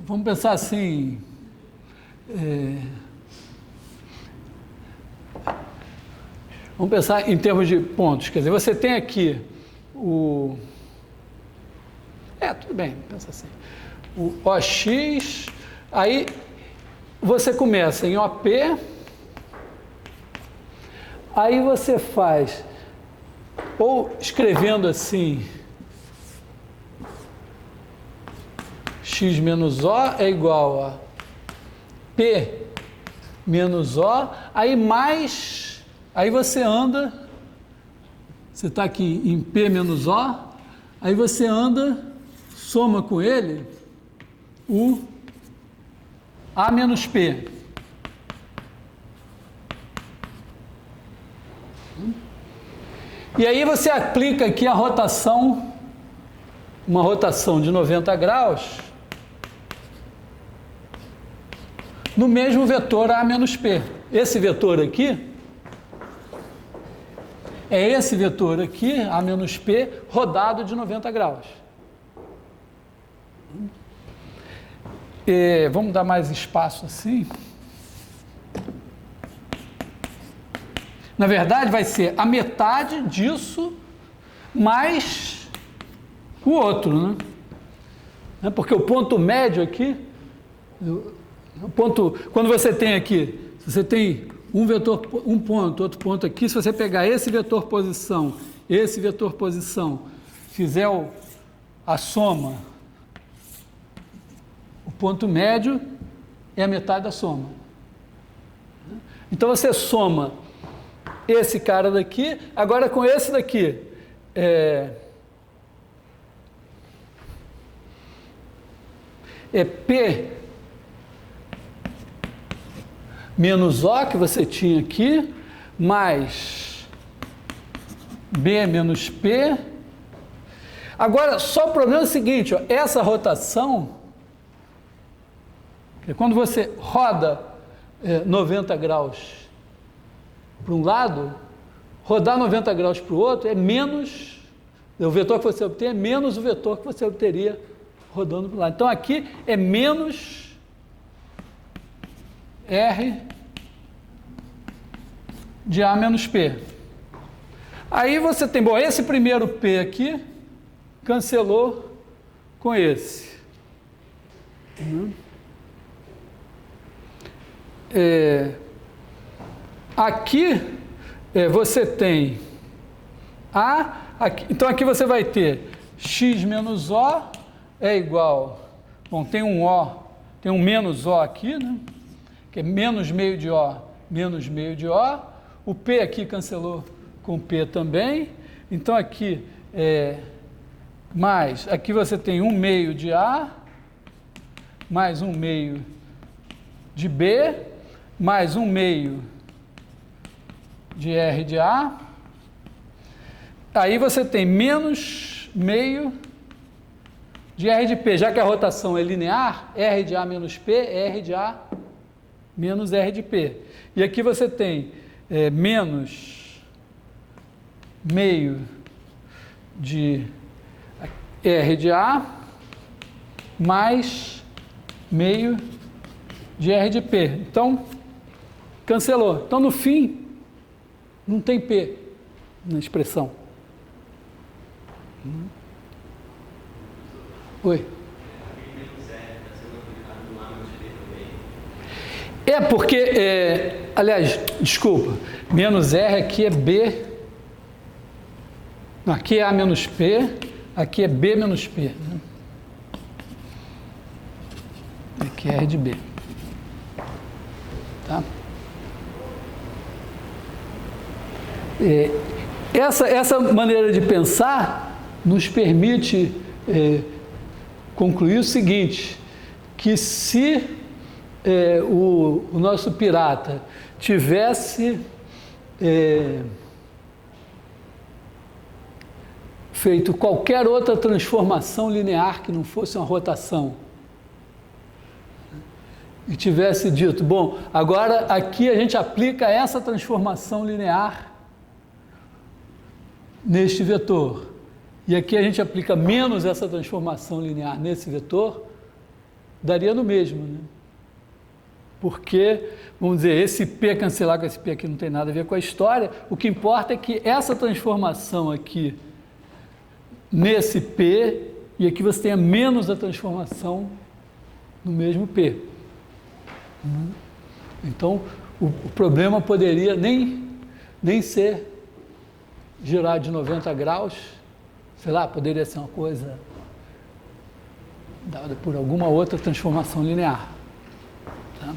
vamos pensar assim, vamos pensar em termos de pontos, quer dizer, você tem aqui tudo bem, pensa assim, o OX, aí você começa em OP, aí você faz, ou escrevendo assim, x menos O é igual a P menos O, aí você anda, você está aqui em P menos O, aí você anda, soma com ele o A menos P. E aí você aplica aqui a rotação, uma rotação de 90 graus, no mesmo vetor A menos P. Esse vetor aqui, é esse vetor aqui, A menos P, rodado de 90 graus. Vamos dar mais espaço assim. Na verdade, vai ser a metade disso mais o outro, né? Porque o ponto médio aqui, quando você tem aqui, você tem um ponto, outro ponto aqui, se você pegar esse vetor posição, fizer a soma, o ponto médio é a metade da soma. Então você soma esse cara daqui, agora com esse daqui, é P menos O que você tinha aqui, mais B menos P. Agora, só o problema é o seguinte, ó, essa rotação, quando você roda 90 graus para um lado, rodar 90 graus para o outro é menos, o vetor que você obtém é menos o vetor que você obteria rodando para o lado. Então, aqui é menos R de A menos P. Aí você tem, bom, esse primeiro P aqui cancelou com esse. Aqui você tem A, aqui, então aqui você vai ter x menos O é igual, bom, tem um O, tem um menos O aqui, né? Que é menos meio de O, menos meio de O. O P aqui cancelou com P também. Então aqui mais, aqui você tem 1 meio de A, mais 1 meio de B, mais 1 meio de R de A. Aí você tem menos meio de R de P, já que a rotação é linear, R de A menos P, R de A menos R de P. E aqui você tem menos meio de R de A mais meio de R de P. Então, cancelou. Então, no fim, não tem P na expressão. Oi? Porque, aliás, desculpa, menos R aqui é B, não, aqui é A menos P, aqui é B menos P. Né? Aqui é R de B. Tá? Essa maneira de pensar nos permite concluir o seguinte, que se o nosso pirata tivesse feito qualquer outra transformação linear que não fosse uma rotação, e tivesse dito, bom, agora aqui a gente aplica essa transformação linear neste vetor, e aqui a gente aplica menos essa transformação linear nesse vetor, daria no mesmo, né? Porque, vamos dizer, esse P cancelar com esse P aqui não tem nada a ver com a história, o que importa é que essa transformação aqui nesse P, e aqui você tenha menos a transformação no mesmo P. Então, o problema poderia nem ser girar de 90 graus, sei lá, poderia ser uma coisa dada por alguma outra transformação linear. Tá?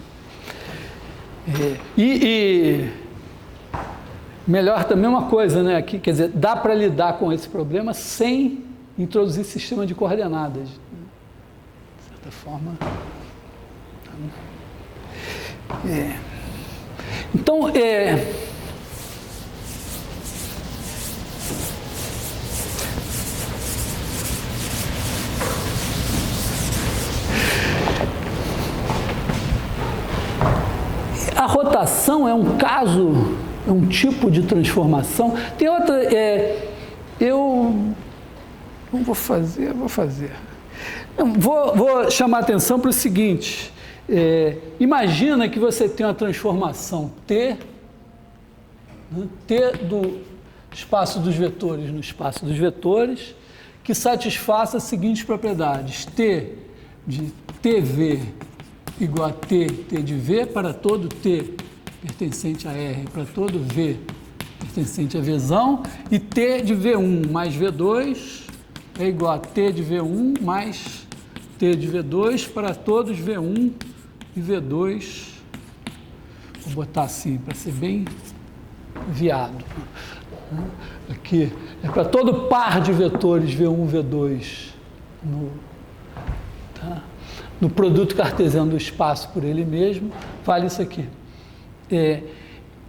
Melhor também uma coisa, né? Aqui, quer dizer, dá para lidar com esse problema sem introduzir sistema de coordenadas. De certa forma. Então, a rotação é um caso, é um tipo de transformação. Tem outra, eu não vou fazer, vou chamar a atenção para o seguinte, imagina que você tem uma transformação T, né, T do espaço dos vetores no espaço dos vetores, que satisfaça as seguintes propriedades, T de TV igual a T de V para todo T pertencente a R para todo V pertencente a Vzão, e T de V1 mais V2 é igual a T de V1 mais T de V2 para todos V1 e V2. Vou botar assim, para ser bem viado. Aqui é para todo par de vetores V1, V2 no produto cartesiano do espaço por ele mesmo, vale isso aqui.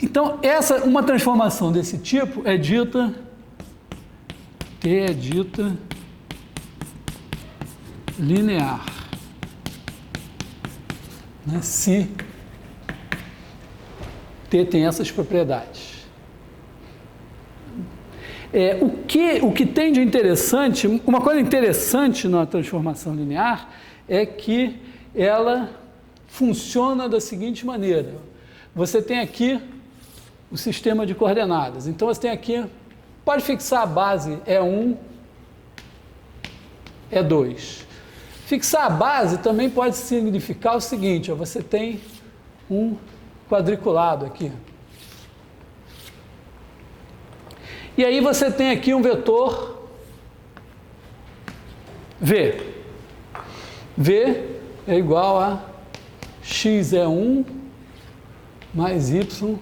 Então, uma transformação desse tipo é dita, T é dita linear, né? Se T tem essas propriedades. O que tem de interessante, uma coisa interessante na transformação linear é que ela funciona da seguinte maneira. Você tem aqui o sistema de coordenadas. Então, você tem aqui, pode fixar a base E1, E2. Fixar a base também pode significar o seguinte, você tem um quadriculado aqui. E aí você tem aqui um vetor V. V é igual a x é 1 mais y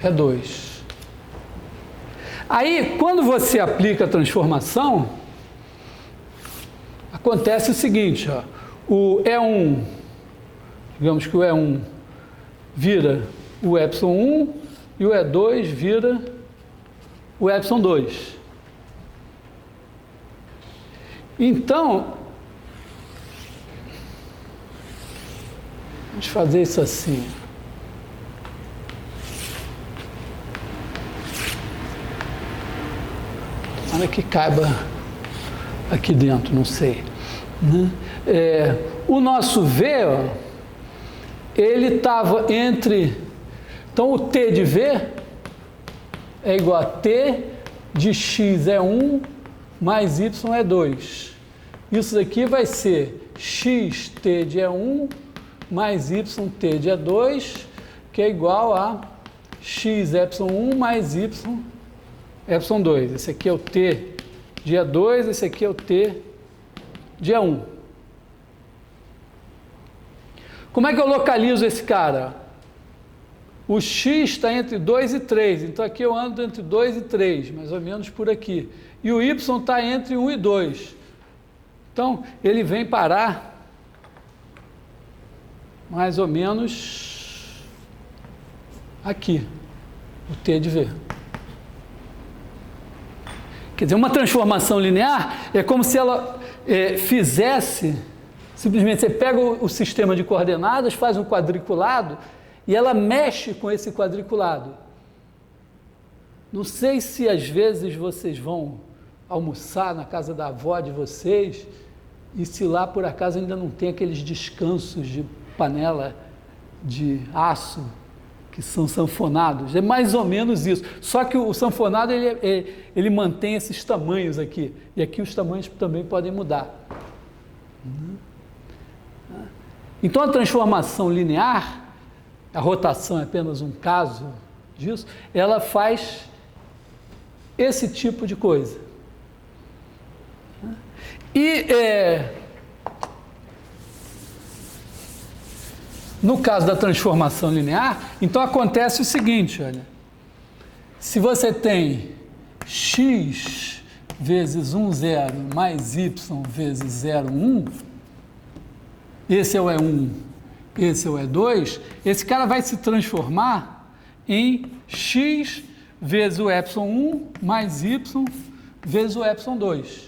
é 2. Aí, quando você aplica a transformação, acontece o seguinte, ó, o E1, digamos que o E1 vira o ε1 e o E2 vira o ε2. Então, vamos fazer isso assim. Olha que caiba aqui dentro, não sei. Né? O nosso V, ó, ele estava entre... Então, o T de V é igual a T de x é 1 mais y é 2. Isso daqui vai ser xt de E1 mais yt de E2, que é igual a xy1 mais y2. Esse aqui é o t de E2, esse aqui é o t de E1. Como é que eu localizo esse cara? O x está entre 2 e 3, então aqui eu ando entre 2 e 3, mais ou menos por aqui. E o y está entre 1 e 2. Então, ele vem parar mais ou menos aqui, o t de V. Quer dizer, uma transformação linear é como se ela fizesse, simplesmente você pega o sistema de coordenadas, faz um quadriculado, e ela mexe com esse quadriculado. Não sei se às vezes vocês vão almoçar na casa da avó de vocês e se lá por acaso ainda não tem aqueles descansos de panela de aço que são sanfonados. É mais ou menos isso. Só que o sanfonado ele mantém esses tamanhos aqui. E aqui os tamanhos também podem mudar. Então a transformação linear, a rotação é apenas um caso disso, ela faz esse tipo de coisa. E no caso da transformação linear, então acontece o seguinte, olha, se você tem x vezes 1, 0 mais y vezes 0, 1, esse é o E1, esse é o E2, esse cara vai se transformar em x vezes o ε1 mais y vezes o ε2.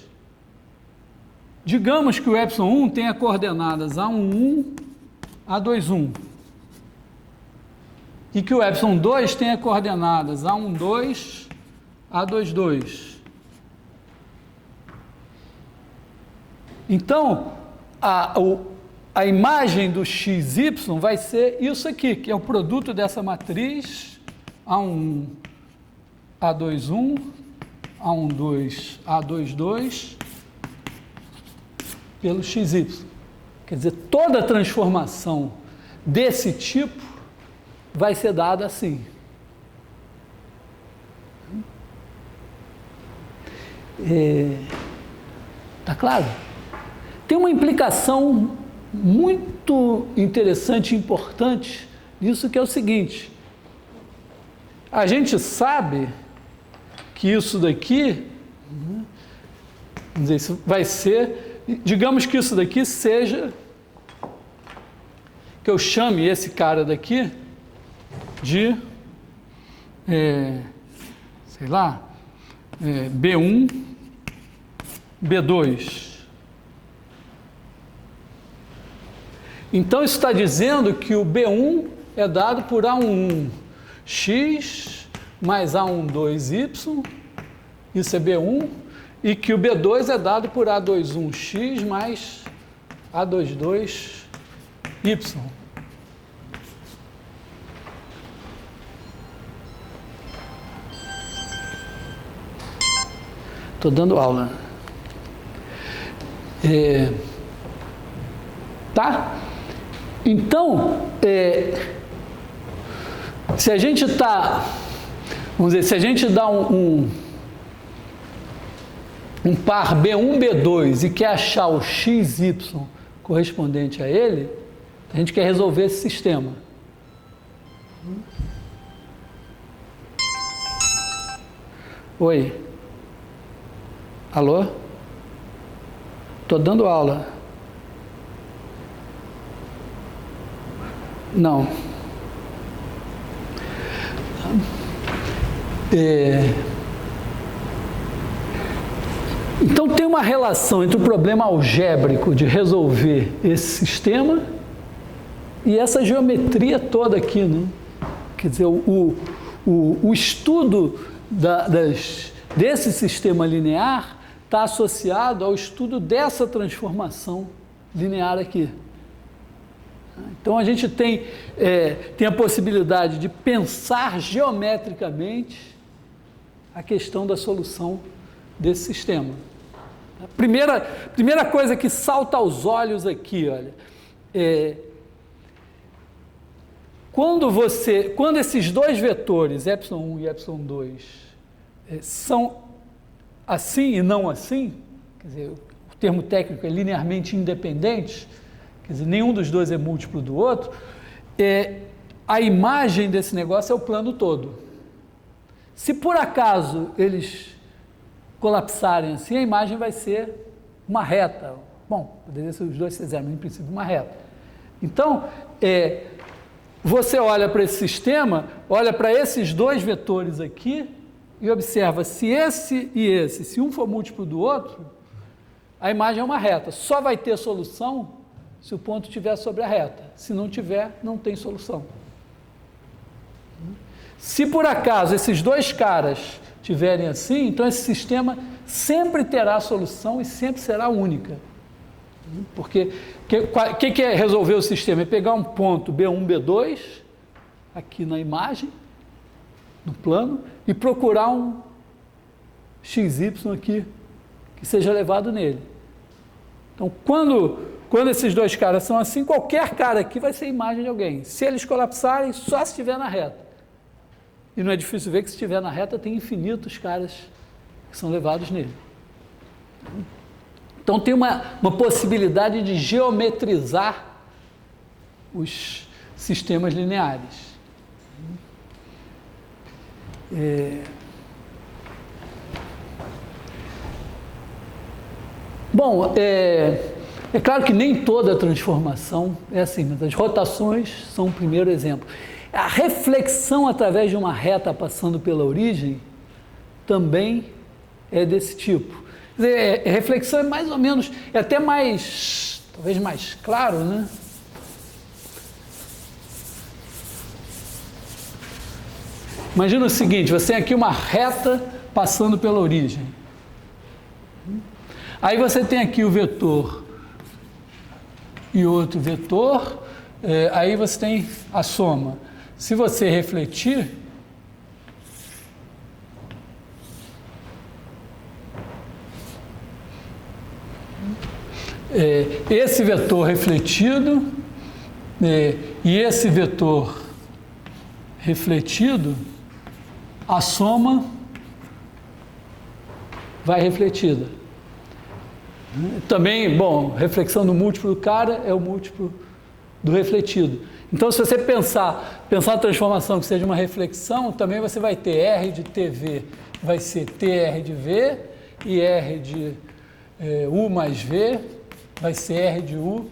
Digamos que o ε1 tenha coordenadas A11, A21. E que o ε2 tenha coordenadas A12, A22. Então, a imagem do xy vai ser isso aqui, que é o produto dessa matriz A11, A21, A12, A22, pelo xy. Quer dizer, toda transformação desse tipo vai ser dada assim. Tá claro? Tem uma implicação muito interessante e importante nisso, que é o seguinte: a gente sabe que isso daqui, vamos dizer, isso vai ser, digamos que isso daqui seja, que eu chame esse cara daqui de, sei lá, B1, B2. Então, isso está dizendo que o B1 é dado por A11, x mais A12y, isso é B1, e que o B2 é dado por A21x mais A22y. Estou dando aula. Tá? Então, se a gente está, vamos dizer, se a gente dá um par B1, B2 e quer achar o XY correspondente a ele, a gente quer resolver esse sistema. Oi? Alô? Estou dando aula. Não. Então tem uma relação entre o problema algébrico de resolver esse sistema e essa geometria toda aqui, né? Quer dizer, o estudo desse sistema linear está associado ao estudo dessa transformação linear aqui. Então a gente tem a possibilidade de pensar geometricamente a questão da solução desse sistema. A primeira coisa que salta aos olhos aqui, olha, quando esses dois vetores, ε1 e ε2, são assim e não assim, quer dizer, o termo técnico é linearmente independentes, quer dizer, nenhum dos dois é múltiplo do outro, a imagem desse negócio é o plano todo. Se por acaso eles colapsarem assim, a imagem vai ser uma reta. Bom, poderia ser os dois fizeram, mas em princípio uma reta. Então, você olha para esse sistema, olha para esses dois vetores aqui e observa se esse e esse, se um for múltiplo do outro, a imagem é uma reta. Só vai ter solução se o ponto estiver sobre a reta. Se não tiver, não tem solução. Se por acaso esses dois caras tiverem assim, então esse sistema sempre terá solução e sempre será única. Porque o que é resolver o sistema? É pegar um ponto B1, B2, aqui na imagem, no plano, e procurar um XY aqui, que seja levado nele. Então, quando esses dois caras são assim, qualquer cara aqui vai ser imagem de alguém. Se eles colapsarem, só se estiver na reta. E não é difícil ver que se estiver na reta tem infinitos caras que são levados nele. Então tem uma possibilidade de geometrizar os sistemas lineares. Bom, é claro que nem toda transformação é assim, mas as rotações são o primeiro exemplo. A reflexão através de uma reta passando pela origem também é desse tipo. Quer dizer, reflexão é mais ou menos, é até mais, talvez mais claro, né? Imagina o seguinte, você tem aqui uma reta passando pela origem. Aí você tem aqui o vetor e outro vetor, aí você tem a soma. Se você refletir, esse vetor refletido e esse vetor refletido, a soma vai refletida. Também, bom, reflexão do múltiplo do cara é o múltiplo do refletido. Então, se você pensar a transformação que seja uma reflexão, também você vai ter R de TV, vai ser TR de V, e R de U mais V, vai ser R de U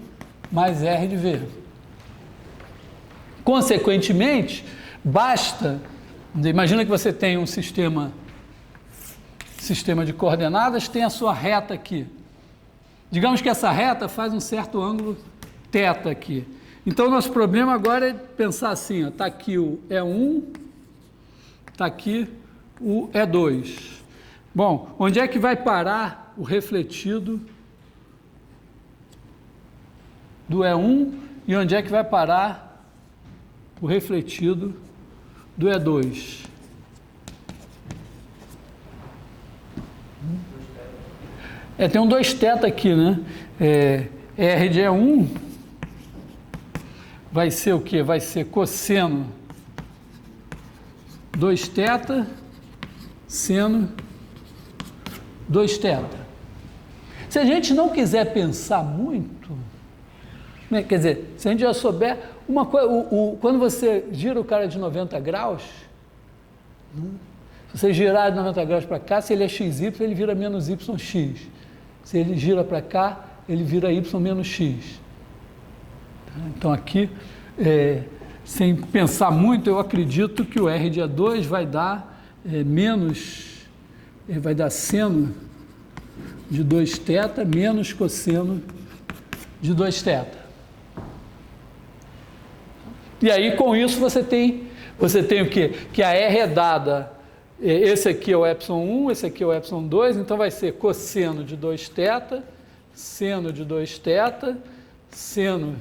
mais R de V. Consequentemente, basta, imagina que você tem um sistema de coordenadas, tem a sua reta aqui. Digamos que essa reta faz um certo ângulo θ aqui. Então, o nosso problema agora é pensar assim, está aqui o E1, está aqui o E2. Bom, onde é que vai parar o refletido do E1 e onde é que vai parar o refletido do E2? Tem um 2θ aqui, né? R de E1 vai ser o quê? Vai ser cosseno 2θ, seno 2θ. Se a gente não quiser pensar muito, né? Quer dizer, se a gente já souber uma coisa, quando você gira o cara de 90 graus, se você girar de 90 graus para cá, se ele é XY, ele vira menos YX. Se ele gira para cá, ele vira Y menos X. Então, aqui, sem pensar muito, eu acredito que o R de E2 vai dar vai dar seno de 2θ menos cosseno de 2θ. E aí, com isso, você tem o quê? Que a R é dada, esse aqui é o ε1, esse aqui é o ε2, então vai ser cosseno de 2θ, seno de 2θ, seno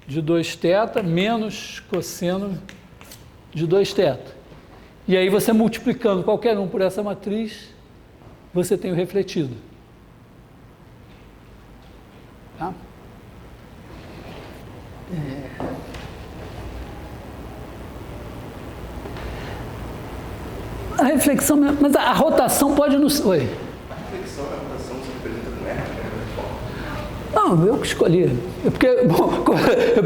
de 2θ menos cosseno de 2θ. E aí você multiplicando qualquer um por essa matriz, você tem o refletido. Tá? A reflexão, mas a rotação pode nos... Oi? A reflexão e a rotação se representa com R? Não, eu que escolhi. Bom,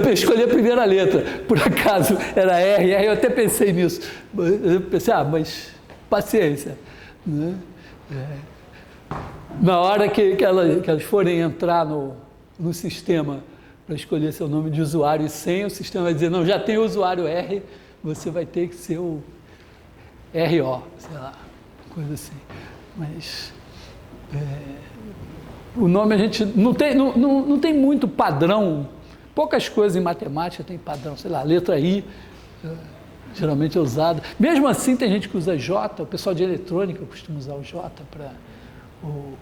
eu escolhi a primeira letra. Por acaso era R, eu até pensei nisso. Eu pensei, mas paciência. Né? Na hora que elas forem entrar no sistema para escolher seu nome de usuário e senha, o sistema vai dizer, não, já tem o usuário R, você vai ter que ser o RO, sei lá, coisa assim. Mas o nome a gente não tem muito padrão. Poucas coisas em matemática tem padrão, sei lá, a letra I geralmente é usada. Mesmo assim tem gente que usa J, o pessoal de eletrônica costuma usar o J para o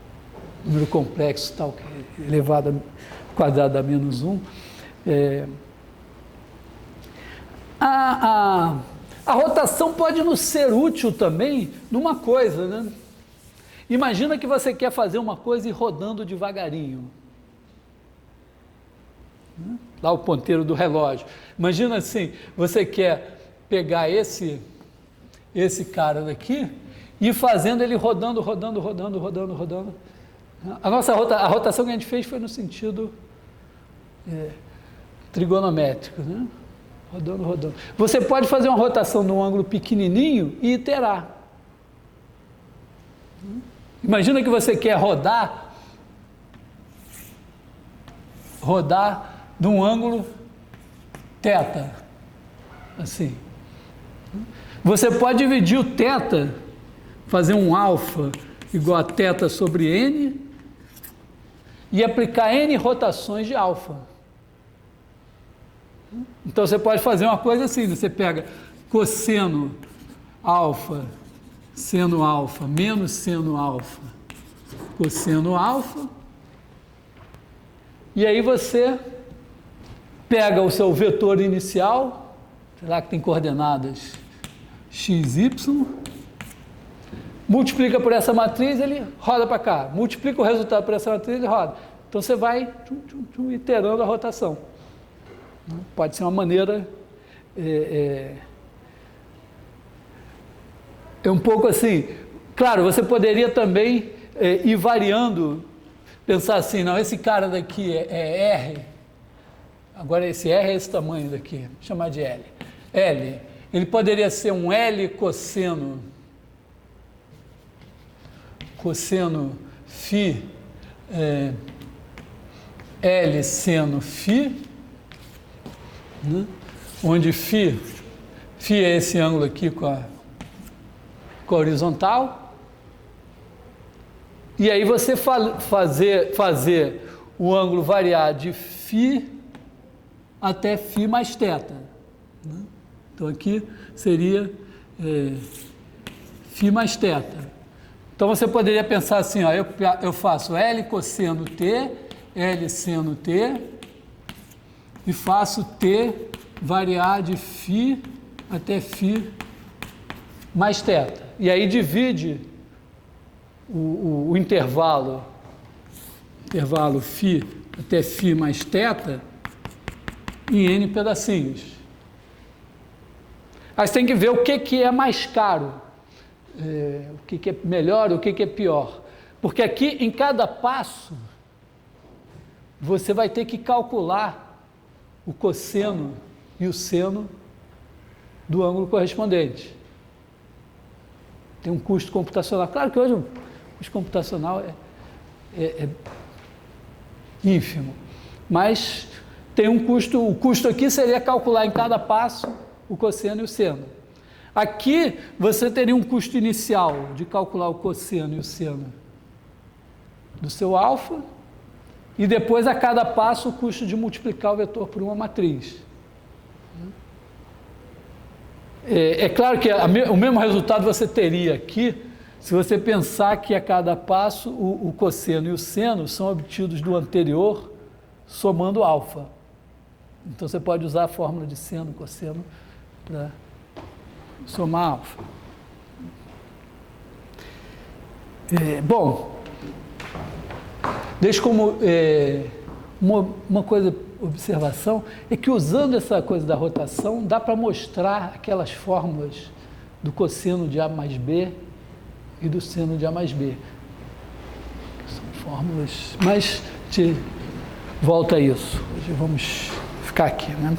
número complexo tal, que é elevado ao quadrado a menos 1. A rotação pode nos ser útil também numa coisa, né? Imagina que você quer fazer uma coisa e rodando devagarinho. Lá o ponteiro do relógio. Imagina assim, você quer pegar esse cara daqui e ir fazendo ele rodando. A rotação que a gente fez foi no sentido trigonométrico, né? Rodando. Você pode fazer uma rotação num ângulo pequenininho e iterar. Imagina que você quer rodar num ângulo θ, assim. Você pode dividir o θ, fazer um alfa igual a θ sobre n e aplicar n rotações de alfa. Então, você pode fazer uma coisa assim, você pega cosseno alfa, seno alfa, menos seno alfa, cosseno alfa, e aí você pega o seu vetor inicial, sei lá que tem coordenadas x, y, multiplica por essa matriz, ele roda para cá, multiplica o resultado por essa matriz, ele roda. Então, você vai iterando a rotação. Pode ser uma maneira É um pouco assim. Claro, você poderia também ir variando, pensar assim, não, esse cara daqui é R, agora esse R é esse tamanho daqui, vou chamar de L. L, ele poderia ser um L cosseno φ, L seno φ, né? Onde φ é esse ângulo aqui com a horizontal, e aí você fazer o ângulo variar de φ até φ mais θ, né? Então aqui seria φ mais θ. Então você poderia pensar assim, ó, eu faço L cosseno T, L seno T, e faço T variar de φ até φ mais θ. E aí divide o intervalo φ até φ mais θ em N pedacinhos. Aí você tem que ver o que é mais caro, o que é melhor, o que é pior. Porque aqui, em cada passo, você vai ter que calcular o cosseno e o seno do ângulo correspondente. Tem um custo computacional. Claro que hoje o custo computacional é ínfimo, mas tem um custo. O custo aqui seria calcular em cada passo o cosseno e o seno. Aqui você teria um custo inicial de calcular o cosseno e o seno do seu alfa, e depois a cada passo o custo de multiplicar o vetor por uma matriz. É claro que o mesmo resultado você teria aqui se você pensar que a cada passo o cosseno e o seno são obtidos do anterior somando alfa. Então você pode usar a fórmula de seno e cosseno para somar alfa. Bom, deixa como uma observação, é que usando essa coisa da rotação, dá para mostrar aquelas fórmulas do cosseno de A mais B e do seno de A mais B. São fórmulas, mas volta a isso. Hoje vamos ficar aqui, né?